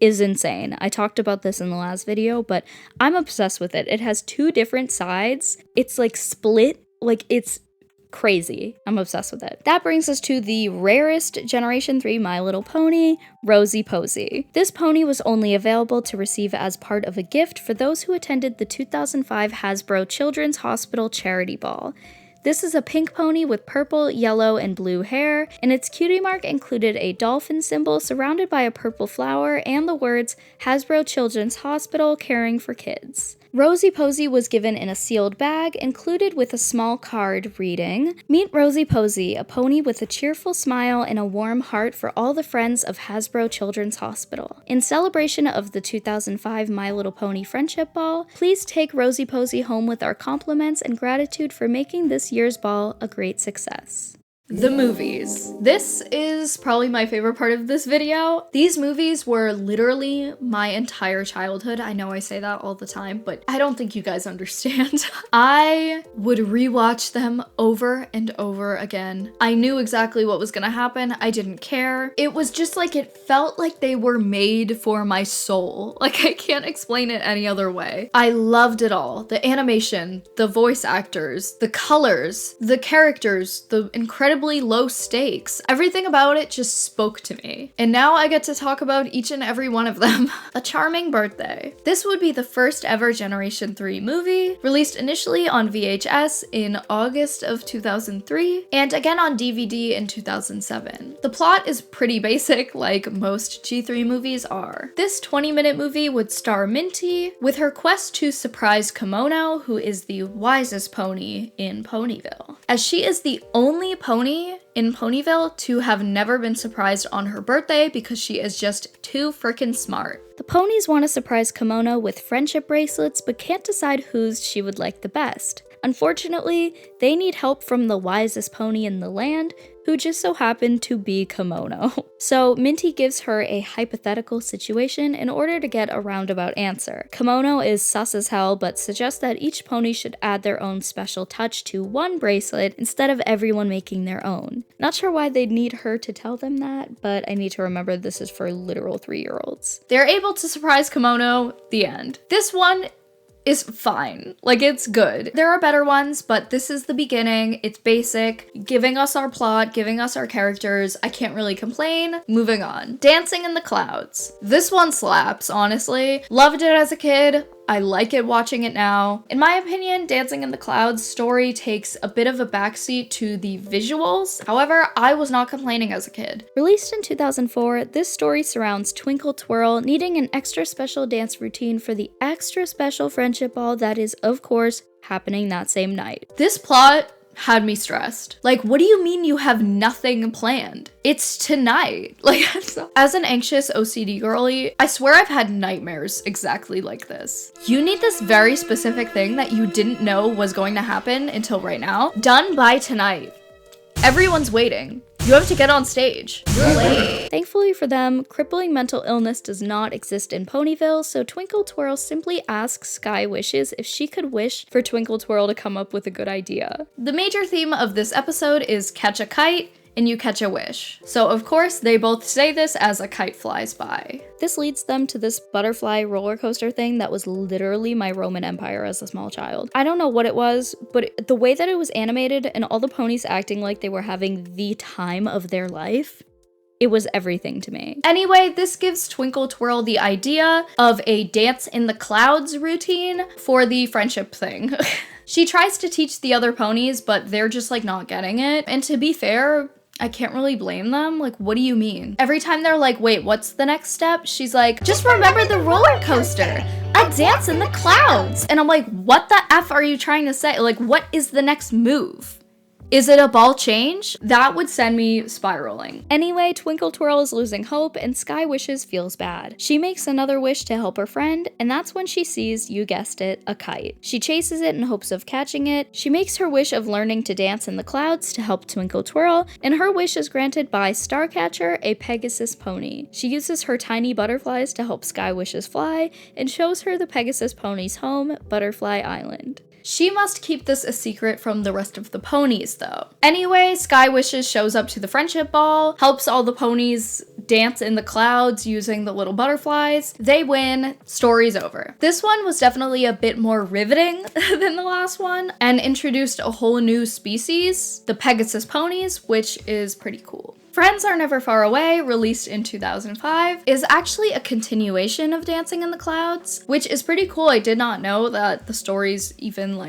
is insane. I talked about this in the last video, but I'm obsessed with it. It has 2 different sides. It's like split, like it's crazy. I'm obsessed with it. That brings us to the rarest Generation 3 My Little Pony, Rosie Posey. This pony was only available to receive as part of a gift for those who attended the 2005 Hasbro Children's Hospital Charity Ball. This is a pink pony with purple, yellow, and blue hair, and its cutie mark included a dolphin symbol surrounded by a purple flower and the words Hasbro Children's Hospital Caring for Kids. Rosie Posey was given in a sealed bag, included with a small card reading, "Meet Rosie Posey, a pony with a cheerful smile and a warm heart for all the friends of Hasbro Children's Hospital. In celebration of the 2005 My Little Pony Friendship Ball, please take Rosie Posey home with our compliments and gratitude for making this year's ball a great success." The movies. This is probably my favorite part of this video. These movies were literally my entire childhood. I know I say that all the time, but I don't think you guys understand. I would rewatch them over and over again. I knew exactly what was gonna happen. I didn't care. It was just like, it felt like they were made for my soul. Like, I can't explain it any other way. I loved it all. The animation, the voice actors, the colors, the characters, the incredibly low stakes. Everything about it just spoke to me. And now I get to talk about each and every one of them. A Charming Birthday. This would be the first ever Generation 3 movie, released initially on VHS in August of 2003, and again on DVD in 2007. The plot is pretty basic, like most G3 movies are. This 20-minute movie would star Minty with her quest to surprise Kimono, who is the wisest pony in Ponyville, as she is the only pony in Ponyville to have never been surprised on her birthday because she is just too freaking smart. The ponies want to surprise Kimono with friendship bracelets but can't decide whose she would like the best. Unfortunately, they need help from the wisest pony in the land, who just so happened to be Kimono. So Minty gives her a hypothetical situation in order to get a roundabout answer. Kimono is sus as hell, but suggests that each pony should add their own special touch to one bracelet instead of everyone making their own. Not sure why they'd need her to tell them that, but I need to remember this is for literal 3-year-olds. They're able to surprise Kimono, the end. This one is fine. Like, it's good. There are better ones, but this is the beginning. It's basic, giving us our plot, giving us our characters. I can't really complain. Moving on. Dancing in the Clouds. This one slaps, honestly. Loved it as a kid. I like it watching it now. In my opinion, Dancing in the Clouds story takes a bit of a backseat to the visuals. However, I was not complaining as a kid. Released in 2004, this story surrounds Twinkle Twirl needing an extra special dance routine for the extra special friendship ball that is, of course, happening that same night. This plot had me stressed. Like, what do you mean you have nothing planned? It's tonight. Like, as an anxious OCD girly, I swear I've had nightmares exactly like this. You need this very specific thing that you didn't know was going to happen until right now, done by tonight. Everyone's waiting. You have to get on stage. You're late. Thankfully for them, crippling mental illness does not exist in Ponyville, so Twinkle Twirl simply asks Sky Wishes if she could wish for Twinkle Twirl to come up with a good idea. The major theme of this episode is catch a kite and you catch a wish. So of course, they both say this as a kite flies by. This leads them to this butterfly roller coaster thing that was literally my Roman Empire as a small child. I don't know what it was, but the way that it was animated and all the ponies acting like they were having the time of their life, it was everything to me. Anyway, this gives Twinkle Twirl the idea of a dance in the clouds routine for the friendship thing. She tries to teach the other ponies, but they're just like not getting it. And to be fair, I can't really blame them. Like, what do you mean? Every time they're like, wait, what's the next step? She's like, just remember the roller coaster. A dance in the clouds. And I'm like, what the F are you trying to say? Like, what is the next move? Is it a ball change? That would send me spiraling. Anyway, Twinkle Twirl is losing hope and Sky Wishes feels bad. She makes another wish to help her friend, and that's when she sees, you guessed it, a kite. She chases it in hopes of catching it. She makes her wish of learning to dance in the clouds to help Twinkle Twirl, and her wish is granted by Starcatcher, a Pegasus pony. She uses her tiny butterflies to help Sky Wishes fly, and shows her the Pegasus pony's home, Butterfly Island. She must keep this a secret from the rest of the ponies, though. Anyway, Sky Wishes shows up to the friendship ball, helps all the ponies dance in the clouds using the little butterflies. They win, story's over. This one was definitely a bit more riveting than the last one, and introduced a whole new species, the Pegasus ponies, which is pretty cool. Friends Are Never Far Away, released in 2005, is actually a continuation of Dancing in the Clouds, which is pretty cool. I did not know that the stories even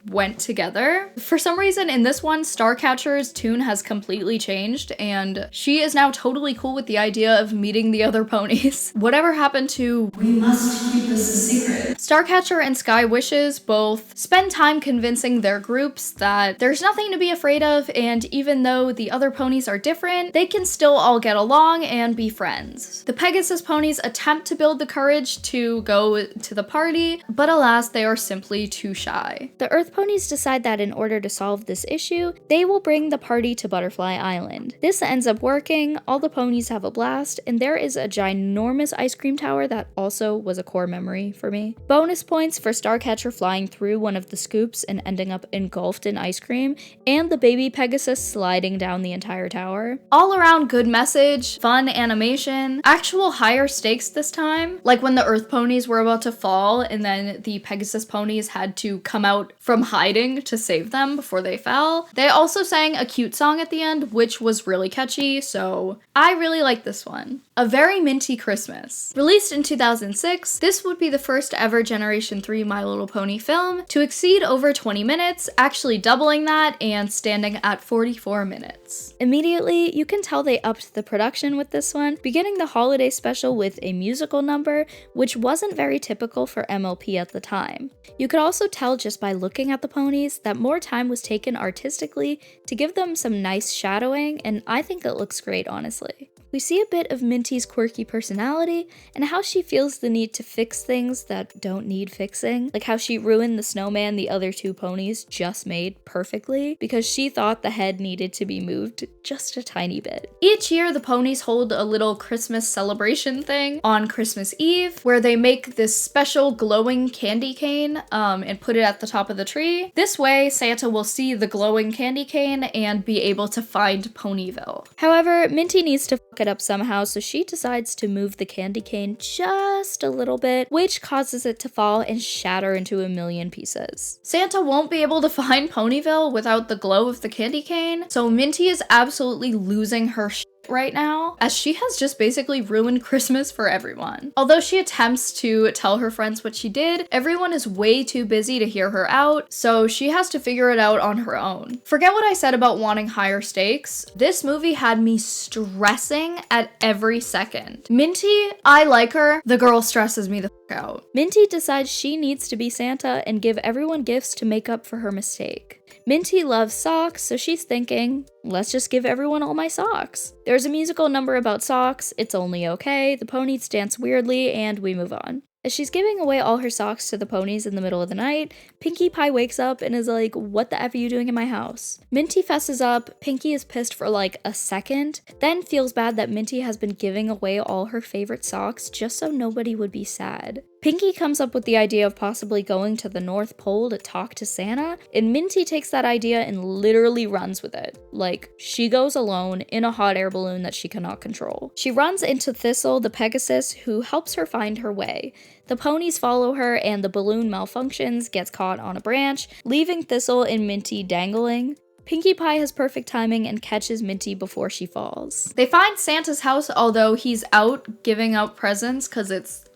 went together. For some reason in this one, Starcatcher's tune has completely changed and she is now totally cool with the idea of meeting the other ponies. Whatever happened to, we must keep this a secret? Starcatcher and Sky Wishes both spend time convincing their groups that there's nothing to be afraid of, and even though the other ponies are different, they can still all get along and be friends. The Pegasus ponies attempt to build the courage to go to the party, but alas, they are simply too shy. The Earth Earth ponies decide that in order to solve this issue, they will bring the party to Butterfly Island. This ends up working, all the ponies have a blast, and there is a ginormous ice cream tower that also was a core memory for me. Bonus points for Starcatcher flying through one of the scoops and ending up engulfed in ice cream, and the baby Pegasus sliding down the entire tower. All around good message, fun animation, actual higher stakes this time, like when the Earth ponies were about to fall and then the Pegasus ponies had to come out from hiding to save them before they fell. They also sang a cute song at the end, which was really catchy, so I really like this one. A Very Minty Christmas. Released in 2006, this would be the first ever Generation 3 My Little Pony film to exceed over 20 minutes, actually doubling that and standing at 44 minutes. Immediately, you can tell they upped the production with this one, beginning the holiday special with a musical number, which wasn't very typical for MLP at the time. You could also tell just by looking at the ponies that more time was taken artistically to give them some nice shadowing, and I think it looks great, honestly. We see a bit of Minty's quirky personality and how she feels the need to fix things that don't need fixing, like how she ruined the snowman the other two ponies just made perfectly because she thought the head needed to be moved just a tiny bit. Each year, the ponies hold a little Christmas celebration thing on Christmas Eve where they make this special glowing candy cane and put it at the top of the tree. This way, Santa will see the glowing candy cane and be able to find Ponyville. However, Minty needs to it up somehow, so she decides to move the candy cane just a little bit, which causes it to fall and shatter into a million pieces. Santa won't be able to find Ponyville without the glow of the candy cane, so Minty is absolutely losing her shit right now, as she has just basically ruined Christmas for everyone. Although she attempts to tell her friends what she did, everyone is way too busy to hear her out, so she has to figure it out on her own. Forget what I said about wanting higher stakes. This movie had me stressing at every second. Minty, I like her. The girl stresses me the fuck out. Minty decides she needs to be Santa and give everyone gifts to make up for her mistake. Minty loves socks, so she's thinking, let's just give everyone all my socks. There's a musical number about socks, it's only okay, the ponies dance weirdly, and we move on. As she's giving away all her socks to the ponies in the middle of the night, Pinkie Pie wakes up and is like, what the F are you doing in my house? Minty fesses up, Pinkie is pissed for like a second, then feels bad that Minty has been giving away all her favorite socks just so nobody would be sad. Pinkie comes up with the idea of possibly going to the North Pole to talk to Santa, and Minty takes that idea and literally runs with it. Like, she goes alone in a hot air balloon that she cannot control. She runs into Thistle, the Pegasus, who helps her find her way. The ponies follow her, and the balloon malfunctions, gets caught on a branch, leaving Thistle and Minty dangling. Pinkie Pie has perfect timing and catches Minty before she falls. They find Santa's house, although he's out giving out presents because it's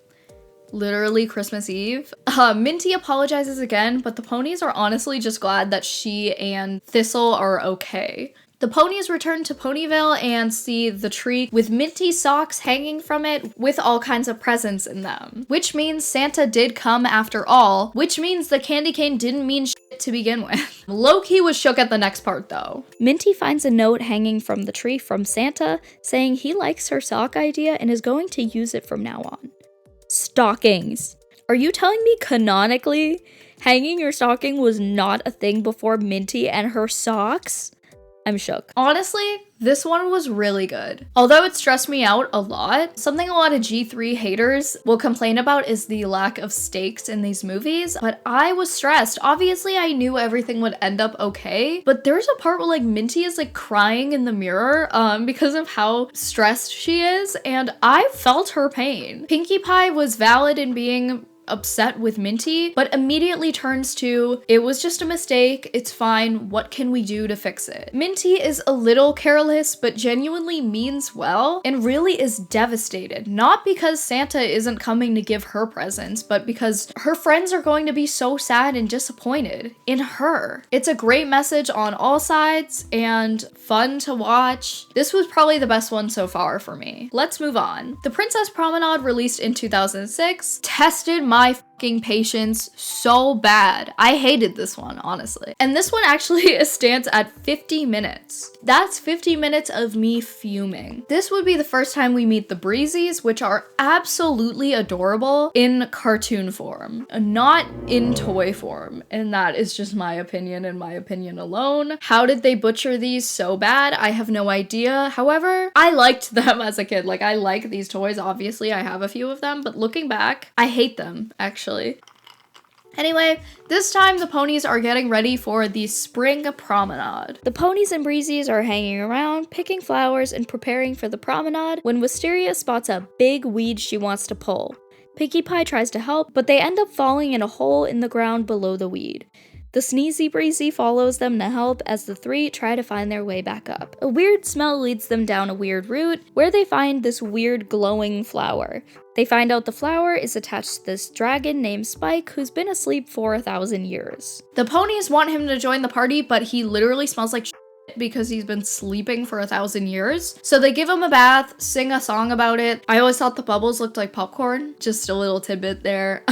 literally Christmas Eve. Minty apologizes again, but the ponies are honestly just glad that she and Thistle are okay. The ponies return to Ponyville and see the tree with Minty socks hanging from it with all kinds of presents in them. Which means Santa did come after all, which means the candy cane didn't mean shit to begin with. Low-key was shook at the next part though. Minty finds a note hanging from the tree from Santa saying he likes her sock idea and is going to use it from now on. Stockings. Are you telling me canonically hanging your stocking was not a thing before Minty and her socks? I'm shook. Honestly, this one was really good. Although it stressed me out a lot, something a lot of G3 haters will complain about is the lack of stakes in these movies, but I was stressed. Obviously, I knew everything would end up okay, but there's a part where like Minty is like crying in the mirror because of how stressed she is, and I felt her pain. Pinkie Pie was valid in being upset with Minty, but immediately turns to, it was just a mistake, it's fine, what can we do to fix it? Minty is a little careless, but genuinely means well, and really is devastated. Not because Santa isn't coming to give her presents, but because her friends are going to be so sad and disappointed in her. It's a great message on all sides, and fun to watch. This was probably the best one so far for me. Let's move on. The Princess Promenade, released in 2006, tested my fucking patience so bad. I hated this one, honestly. And this one actually stands at 50 minutes. That's 50 minutes of me fuming. This would be the first time we meet the Breezies, which are absolutely adorable in cartoon form, not in toy form. And that is just my opinion and my opinion alone. How did they butcher these so bad? I have no idea. However, I liked them as a kid. Like, I like these toys. Obviously, I have a few of them, but looking back, I hate them, actually. Anyway, this time the ponies are getting ready for the spring promenade. The ponies and Breezies are hanging around, picking flowers, and preparing for the promenade when Wisteria spots a big weed she wants to pull. Pinkie Pie tries to help, but they end up falling in a hole in the ground below the weed. The Sneezy Breezy follows them to help as the three try to find their way back up. A weird smell leads them down a weird route, where they find this weird glowing flower. They find out the flower is attached to this dragon named Spike, who's been asleep for 1,000 years. The ponies want him to join the party, but he literally smells like shit because he's been sleeping for 1,000 years. So they give him a bath, sing a song about it. I always thought the bubbles looked like popcorn. Just a little tidbit there.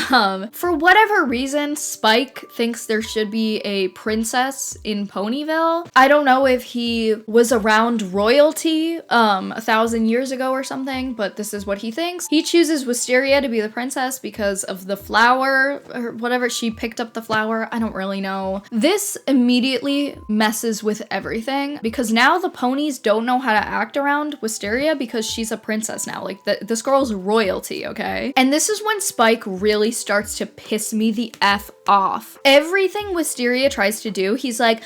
For whatever reason, Spike thinks there should be a princess in Ponyville. I don't know if he was around royalty 1,000 years ago or something, but this is what he thinks. He chooses Wisteria to be the princess because of the flower or whatever. She picked up the flower. I don't really know. This immediately messes with everything because now the ponies don't know how to act around Wisteria because she's a princess now. Like, this girl's royalty, okay? And this is when Spike really starts to piss me the F off. Everything Wisteria tries to do, he's like,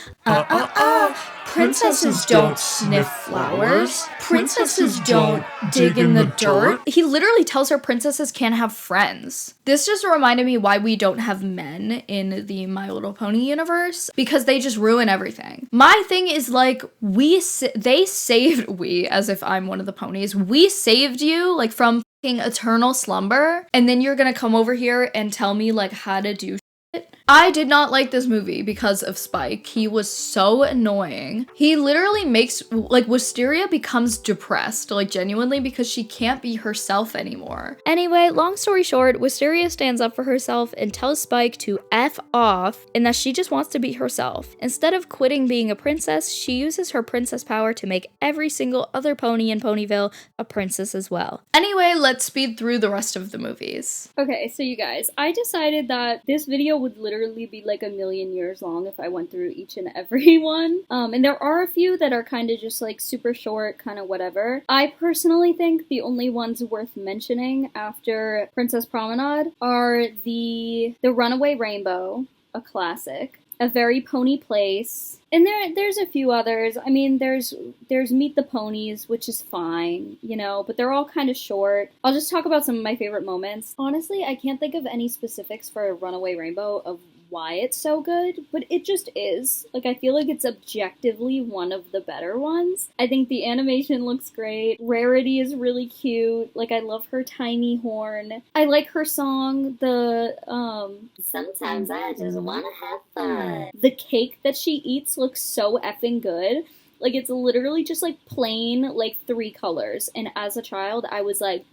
princesses don't sniff flowers. Princesses don't dig in the dirt. He literally tells her princesses can't have friends. This just reminded me why we don't have men in the My Little Pony universe, because they just ruin everything. My thing is, like, they saved as if I'm one of the ponies, we saved you, like, from fucking eternal slumber, and then you're gonna come over here and tell me, like, how to do shit? I did not like this movie because of Spike. He was so annoying. He literally makes, like, Wisteria becomes depressed, like, genuinely, because she can't be herself anymore. Anyway, long story short, Wisteria stands up for herself and tells Spike to F off and that she just wants to be herself. Instead of quitting being a princess, she uses her princess power to make every single other pony in Ponyville a princess as well. Anyway, let's speed through the rest of the movies. Okay, so you guys, I decided that this video would literally be like 1,000,000 years long if I went through each and every one. And there are a few that are kind of just like super short, kind of whatever. I personally think the only ones worth mentioning after Princess Promenade are the Runaway Rainbow, a classic, A Very Pony Place, and there's a few others. I mean, there's Meet the Ponies, which is fine, you know, but they're all kind of short. I'll just talk about some of my favorite moments. Honestly, I can't think of any specifics for Runaway Rainbow of why it's so good, but it just is. Like, I feel like it's objectively one of the better ones. I think the animation looks great. Rarity is really cute. Like, I love her tiny horn. I like her song, Sometimes I just wanna have fun. The cake that she eats looks so effing good. Like, it's literally just, like, plain, like, 3 colors. And as a child, I was like,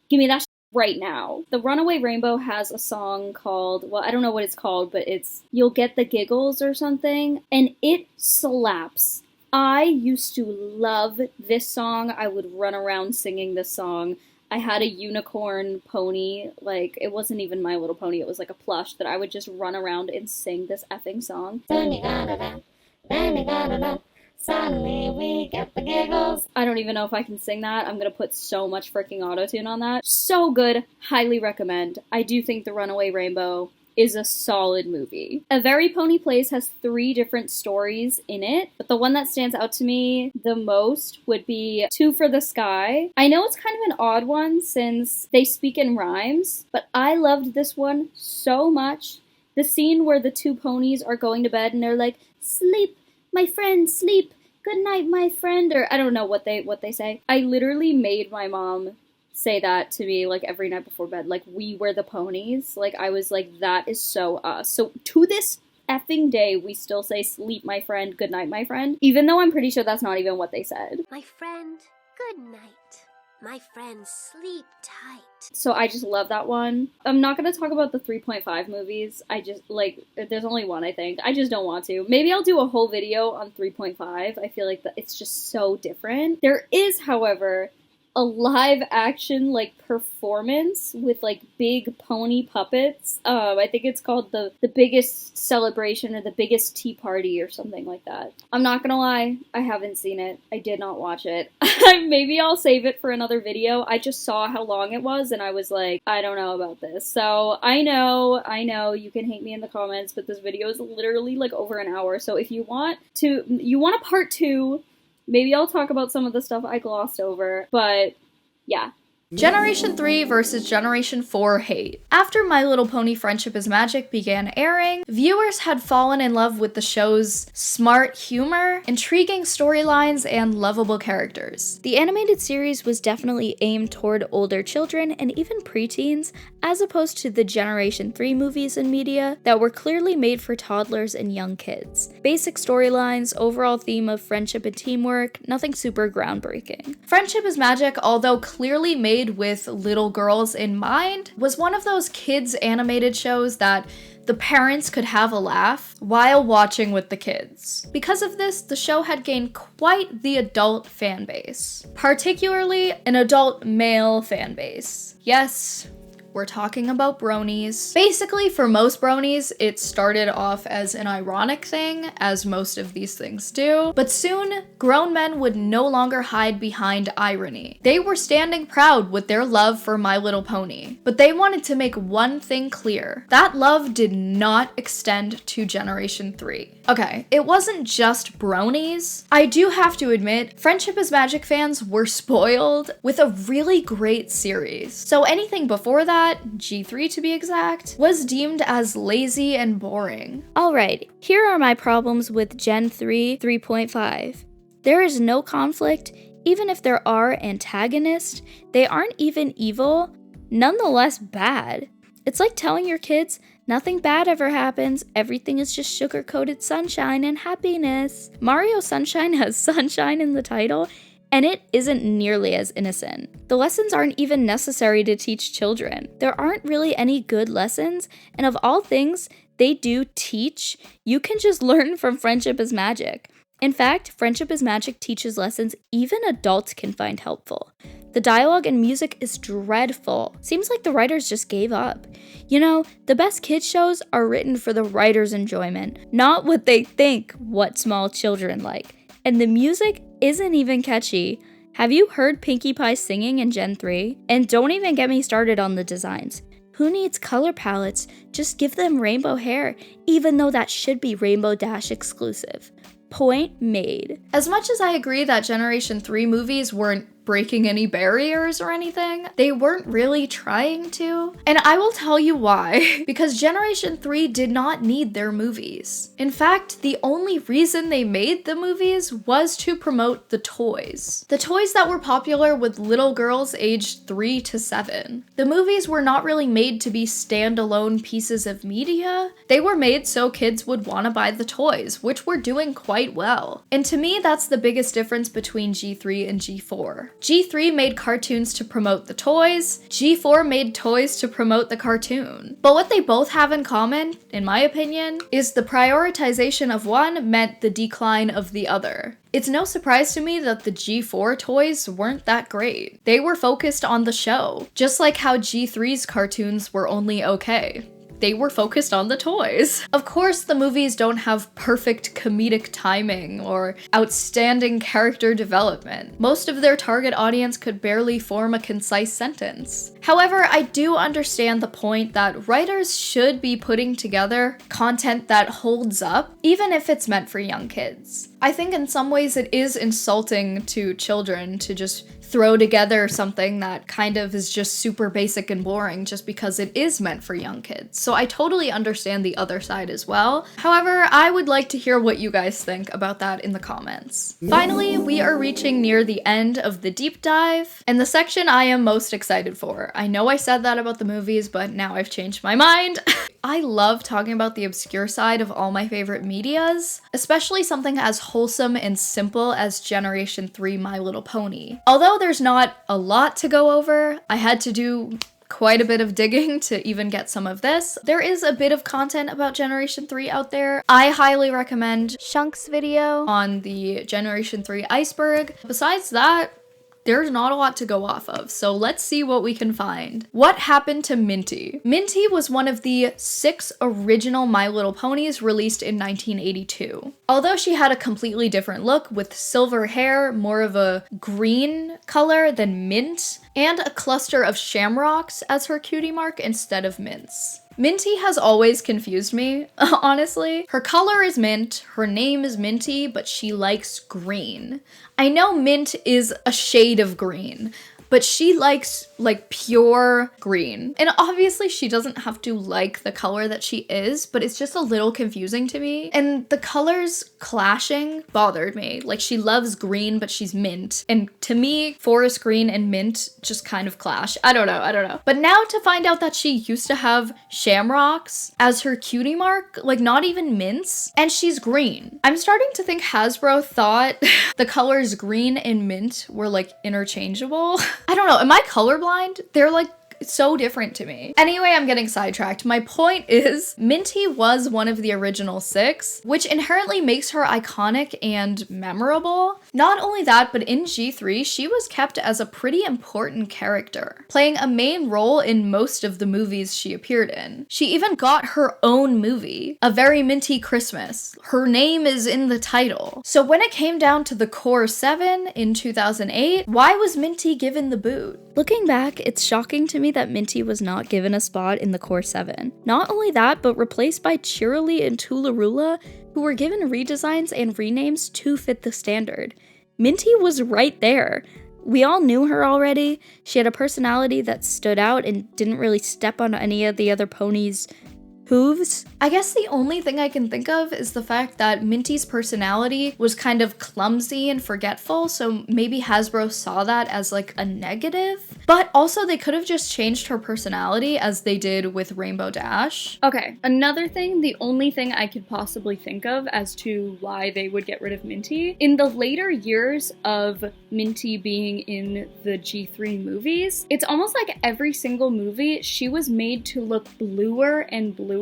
give me that right now. The Runaway Rainbow has a song called, well, I don't know what it's called, but it's You'll Get the Giggles or something, and it slaps. I used to love this song. I would run around singing this song. I had a unicorn pony, like, it wasn't even My Little Pony, it was like a plush that I would just run around and sing this effing song. Suddenly we get the giggles. I don't even know if I can sing that. I'm gonna put so much freaking autotune on that. So good. Highly recommend. I do think The Runaway Rainbow is a solid movie. A Very Pony Place has 3 different stories in it, but the one that stands out to me the most would be Two for the Sky. I know it's kind of an odd one since they speak in rhymes, but I loved this one so much. The scene where the 2 ponies are going to bed and they're like, sleep, my friend, sleep. Good night, my friend. Or I don't know what they say. I literally made my mom say that to me, like, every night before bed. Like, we were the ponies. Like, I was like, that is so us. So to this effing day, we still say, sleep, my friend. Good night, my friend. Even though I'm pretty sure that's not even what they said. My friend, good night. My friends, sleep tight. So I just love that one. I'm not going to talk about the 3.5 movies. I just, like, there's only one, I think. I just don't want to. Maybe I'll do a whole video on 3.5. I feel like it's just so different. There is, however, a live action like performance with like big pony puppets. I think it's called the biggest celebration or the biggest tea party or something like that. I'm not gonna lie, I haven't seen it. I did not watch it. Maybe I'll save it for another video. I just saw how long it was and I was like, I don't know about this. So I know you can hate me in the comments, but this video is literally like over an hour. So if you want a part 2, maybe I'll talk about some of the stuff I glossed over, but yeah. Generation 3 versus Generation 4 hate. After My Little Pony Friendship is Magic began airing, viewers had fallen in love with the show's smart humor, intriguing storylines, and lovable characters. The animated series was definitely aimed toward older children and even preteens, as opposed to the Generation 3 movies and media that were clearly made for toddlers and young kids. Basic storylines, overall theme of friendship and teamwork, nothing super groundbreaking. Friendship is Magic, although clearly made with little girls in mind, was one of those kids animated shows that the parents could have a laugh while watching with the kids. Because of this, the show had gained quite the adult fan base, particularly an adult male fan base. Yes, we're talking about bronies. Basically, for most bronies, it started off as an ironic thing, as most of these things do, but soon, grown men would no longer hide behind irony. They were standing proud with their love for My Little Pony, but they wanted to make one thing clear. That love did not extend to Generation 3. Okay, it wasn't just bronies. I do have to admit, Friendship is Magic fans were spoiled with a really great series. So anything before that, G3 to be exact, was deemed as lazy and boring. Alright, here are my problems with Gen 3 3.5. There is no conflict, even if there are antagonists, they aren't even evil, nonetheless bad. It's like telling your kids, nothing bad ever happens, everything is just sugar-coated sunshine and happiness. Mario Sunshine has sunshine in the title, and it isn't nearly as innocent. The lessons aren't even necessary to teach children. There aren't really any good lessons, and of all things they do teach, you can just learn from Friendship is Magic. In fact, Friendship is Magic teaches lessons even adults can find helpful. The dialogue and music is dreadful. Seems like the writers just gave up. You know, the best kids shows are written for the writer's enjoyment, not what they think what small children like. And the music isn't even catchy. Have you heard Pinkie Pie singing in Gen 3? And don't even get me started on the designs. Who needs color palettes? Just give them rainbow hair, even though that should be Rainbow Dash exclusive. Point made. As much as I agree that Generation 3 movies weren't breaking any barriers or anything, they weren't really trying to. And I will tell you why. Because Generation 3 did not need their movies. In fact, the only reason they made the movies was to promote the toys. The toys that were popular with little girls aged 3 to 7. The movies were not really made to be standalone pieces of media. They were made so kids would want to buy the toys, which were doing quite well. And to me, that's the biggest difference between G3 and G4. G3 made cartoons to promote the toys, G4 made toys to promote the cartoon. But what they both have in common, in my opinion, is the prioritization of one meant the decline of the other. It's no surprise to me that the G4 toys weren't that great. They were focused on the show, just like how G3's cartoons were only okay. They were focused on the toys. Of course, the movies don't have perfect comedic timing or outstanding character development. Most of their target audience could barely form a concise sentence. However, I do understand the point that writers should be putting together content that holds up, even if it's meant for young kids. I think in some ways it is insulting to children to just throw together something that kind of is just super basic and boring just because it is meant for young kids. So I totally understand the other side as well. However, I would like to hear what you guys think about that in the comments. Finally, we are reaching near the end of the deep dive, and the section I am most excited for. I know I said that about the movies, but now I've changed my mind. I love talking about the obscure side of all my favorite medias, especially something as wholesome and simple as Generation 3 My Little Pony. Although there's not a lot to go over, I had to do quite a bit of digging to even get some of this. There is a bit of content about Generation 3 out there. I highly recommend Shunk's video on the Generation 3 iceberg. Besides that, there's not a lot to go off of, so let's see what we can find. What happened to Minty? Minty was one of the 6 original My Little Ponies released in 1982. Although she had a completely different look with silver hair, more of a green color than mint, and a cluster of shamrocks as her cutie mark instead of mints. Minty has always confused me, honestly. Her color is mint, her name is Minty, but she likes green. I know mint is a shade of green, but she likes like pure green. And obviously she doesn't have to like the color that she is, but it's just a little confusing to me. And the colors clashing bothered me. Like she loves green, but she's mint. And to me, forest green and mint just kind of clash. I don't know. But now to find out that she used to have shamrocks as her cutie mark, like not even mints, and she's green. I'm starting to think Hasbro thought the colors green and mint were like interchangeable. I don't know, am I colorblind? They're like so different to me. Anyway, I'm getting sidetracked. My point is, Minty was one of the original 6, which inherently makes her iconic and memorable. Not only that, but in G3, she was kept as a pretty important character, playing a main role in most of the movies she appeared in. She even got her own movie, A Very Minty Christmas. Her name is in the title. So when it came down to the Core 7 in 2008, why was Minty given the boot? Looking back, it's shocking to me that Minty was not given a spot in the Core 7. Not only that, but replaced by Cheerilee and Tularula, who were given redesigns and renames to fit the standard. Minty was right there. We all knew her already. She had a personality that stood out and didn't really step on any of the other ponies' hooves. I guess the only thing I can think of is the fact that Minty's personality was kind of clumsy and forgetful, so maybe Hasbro saw that as like a negative. But also they could have just changed her personality as they did with Rainbow Dash. Okay, another thing, the only thing I could possibly think of as to why they would get rid of Minty, in the later years of Minty being in the G3 movies, it's almost like every single movie she was made to look bluer and bluer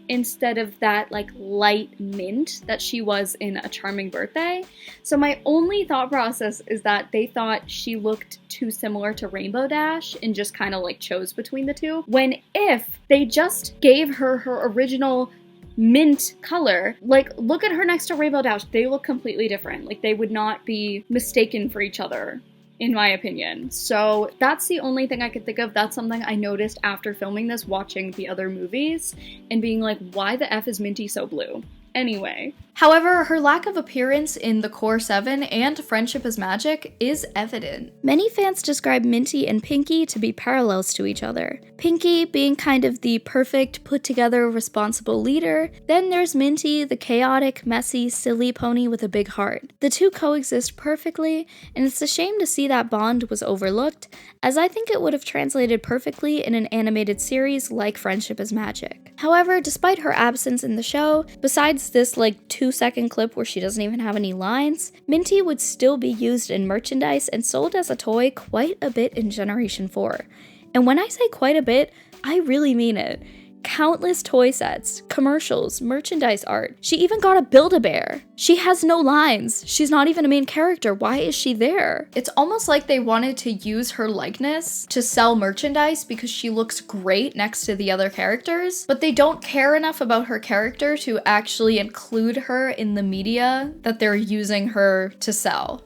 instead of that like light mint that she was in A Charming Birthday. So my only thought process is that they thought she looked too similar to Rainbow Dash and just kind of like chose between the two, when if they just gave her her original mint color, like look at her next to Rainbow Dash, they look completely different. Like they would not be mistaken for each other, in my opinion. So that's the only thing I could think of. That's something I noticed after filming this, watching the other movies, and being like, why the F is Minty so blue? Anyway. However, her lack of appearance in the Core 7 and Friendship is Magic is evident. Many fans describe Minty and Pinkie to be parallels to each other. Pinkie being kind of the perfect, put-together, responsible leader. Then there's Minty, the chaotic, messy, silly pony with a big heart. The two coexist perfectly, and it's a shame to see that bond was overlooked, as I think it would have translated perfectly in an animated series like Friendship is Magic. However, despite her absence in the show, besides this like 2-second clip where she doesn't even have any lines, Minty would still be used in merchandise and sold as a toy quite a bit in Generation 4. And when I say quite a bit, I really mean it. Countless toy sets, commercials, merchandise art. She even got a Build-A-Bear. She has no lines. She's not even a main character. Why is she there? It's almost like they wanted to use her likeness to sell merchandise because she looks great next to the other characters, but they don't care enough about her character to actually include her in the media that they're using her to sell,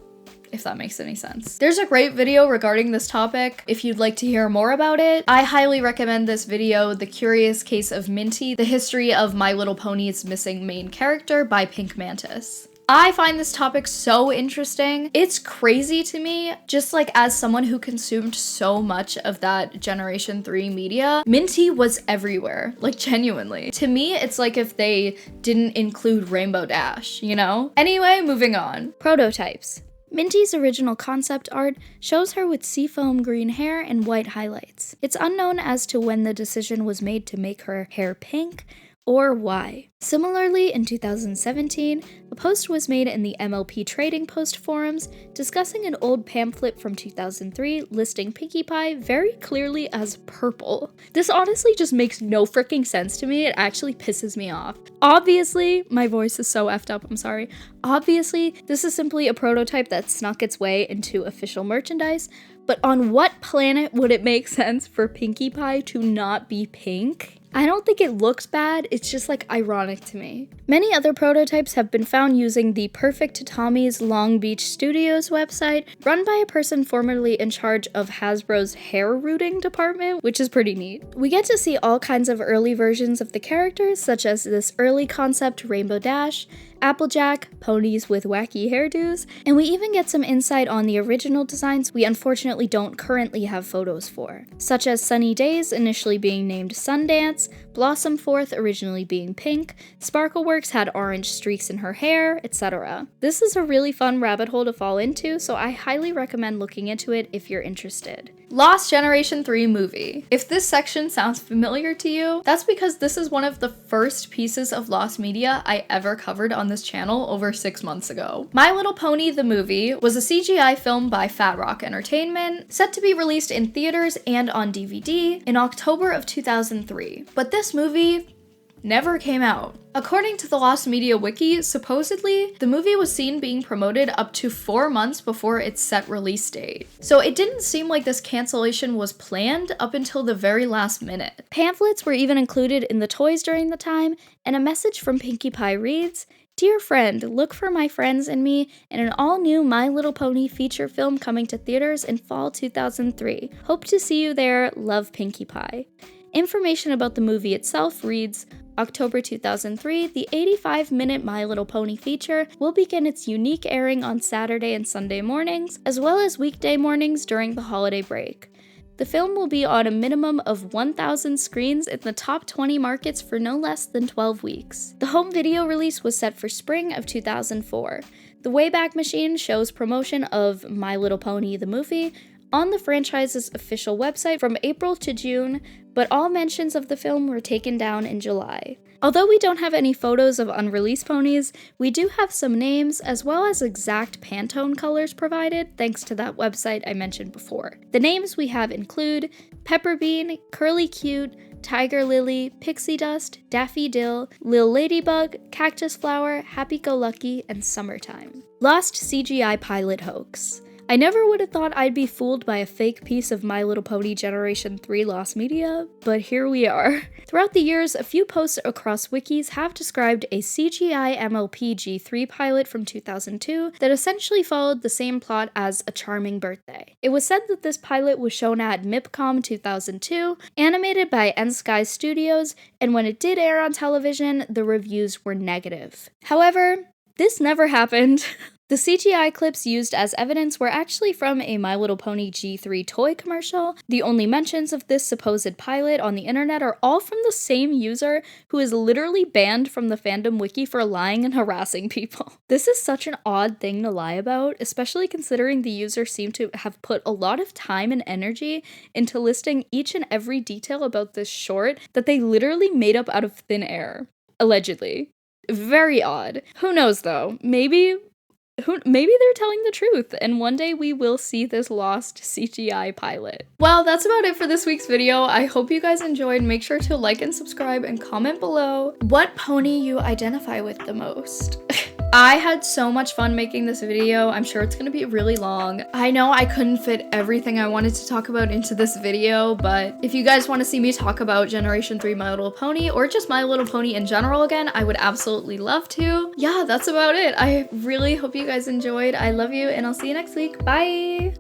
if that makes any sense. There's a great video regarding this topic if you'd like to hear more about it. I highly recommend this video, The Curious Case of Minty, The History of My Little Pony's Missing Main Character by Pink Mantis. I find this topic so interesting. It's crazy to me, just like as someone who consumed so much of that Generation 3 media, Minty was everywhere, like genuinely. To me, it's like if they didn't include Rainbow Dash, you know? Anyway, moving on. Prototypes. Minty's original concept art shows her with seafoam green hair and white highlights. It's unknown as to when the decision was made to make her hair pink, or why. Similarly, in 2017, a post was made in the MLP Trading Post forums discussing an old pamphlet from 2003 listing Pinkie Pie very clearly as purple. This honestly just makes no freaking sense to me. It actually pisses me off. Obviously, my voice is so effed up, I'm sorry. Obviously, this is simply a prototype that snuck its way into official merchandise, but on what planet would it make sense for Pinkie Pie to not be pink? I don't think it looks bad, it's just like ironic to me. Many other prototypes have been found using the Perfect Tommy's Long Beach Studios website, run by a person formerly in charge of Hasbro's hair rooting department, which is pretty neat. We get to see all kinds of early versions of the characters, such as this early concept Rainbow Dash, Applejack, ponies with wacky hairdos, and we even get some insight on the original designs we unfortunately don't currently have photos for, such as Sunny Days initially being named Sundance, Blossom Forth originally being pink, Sparkleworks had orange streaks in her hair, etc. This is a really fun rabbit hole to fall into, so I highly recommend looking into it if you're interested. Lost Generation 3 movie. If this section sounds familiar to you, that's because this is one of the first pieces of Lost media I ever covered on this channel over 6 months ago. My Little Pony the movie was a CGI film by Fat Rock Entertainment, set to be released in theaters and on DVD in October of 2003. But this movie never came out. According to the Lost Media Wiki, supposedly, the movie was seen being promoted up to 4 months before its set release date. So it didn't seem like this cancellation was planned up until the very last minute. Pamphlets were even included in the toys during the time, and a message from Pinkie Pie reads, "Dear friend, look for my friends and me in an all-new My Little Pony feature film coming to theaters in fall 2003. Hope to see you there, love Pinkie Pie." Information about the movie itself reads, October 2003, the 85-minute My Little Pony feature will begin its unique airing on Saturday and Sunday mornings, as well as weekday mornings during the holiday break. The film will be on a minimum of 1,000 screens in the top 20 markets for no less than 12 weeks. The home video release was set for spring of 2004. The Wayback Machine shows promotion of My Little Pony the movie on the franchise's official website from April to June, but all mentions of the film were taken down in July. Although we don't have any photos of unreleased ponies, we do have some names as well as exact Pantone colors provided thanks to that website I mentioned before. The names we have include Pepperbean, Curly Cute, Tiger Lily, Pixie Dust, Daffy Dill, Lil Ladybug, Cactus Flower, Happy Go Lucky, and Summertime. Lost CGI pilot hoax. I never would have thought I'd be fooled by a fake piece of My Little Pony Generation 3 Lost media, but here we are. Throughout the years, a few posts across wikis have described a CGI MLP G3 pilot from 2002 that essentially followed the same plot as A Charming Birthday. It was said that this pilot was shown at MIPCOM 2002, animated by N-Sky Studios, and when it did air on television, the reviews were negative. However, this never happened. The CGI clips used as evidence were actually from a My Little Pony G3 toy commercial. The only mentions of this supposed pilot on the internet are all from the same user who is literally banned from the fandom wiki for lying and harassing people. This is such an odd thing to lie about, especially considering the user seemed to have put a lot of time and energy into listing each and every detail about this short that they literally made up out of thin air. Allegedly. Very odd. Who knows though? Maybe they're telling the truth, and one day we will see this lost CGI pilot. Well, that's about it for this week's video. I hope you guys enjoyed. Make sure to like and subscribe and comment below what pony you identify with the most. I had so much fun making this video. I'm sure it's gonna be really long. I know I couldn't fit everything I wanted to talk about into this video, but if you guys want to see me talk about Generation 3 My Little Pony or just My Little Pony in general again, I would absolutely love to. Yeah, that's about it. I really hope you guys enjoyed. I love you, and I'll see you next week. Bye!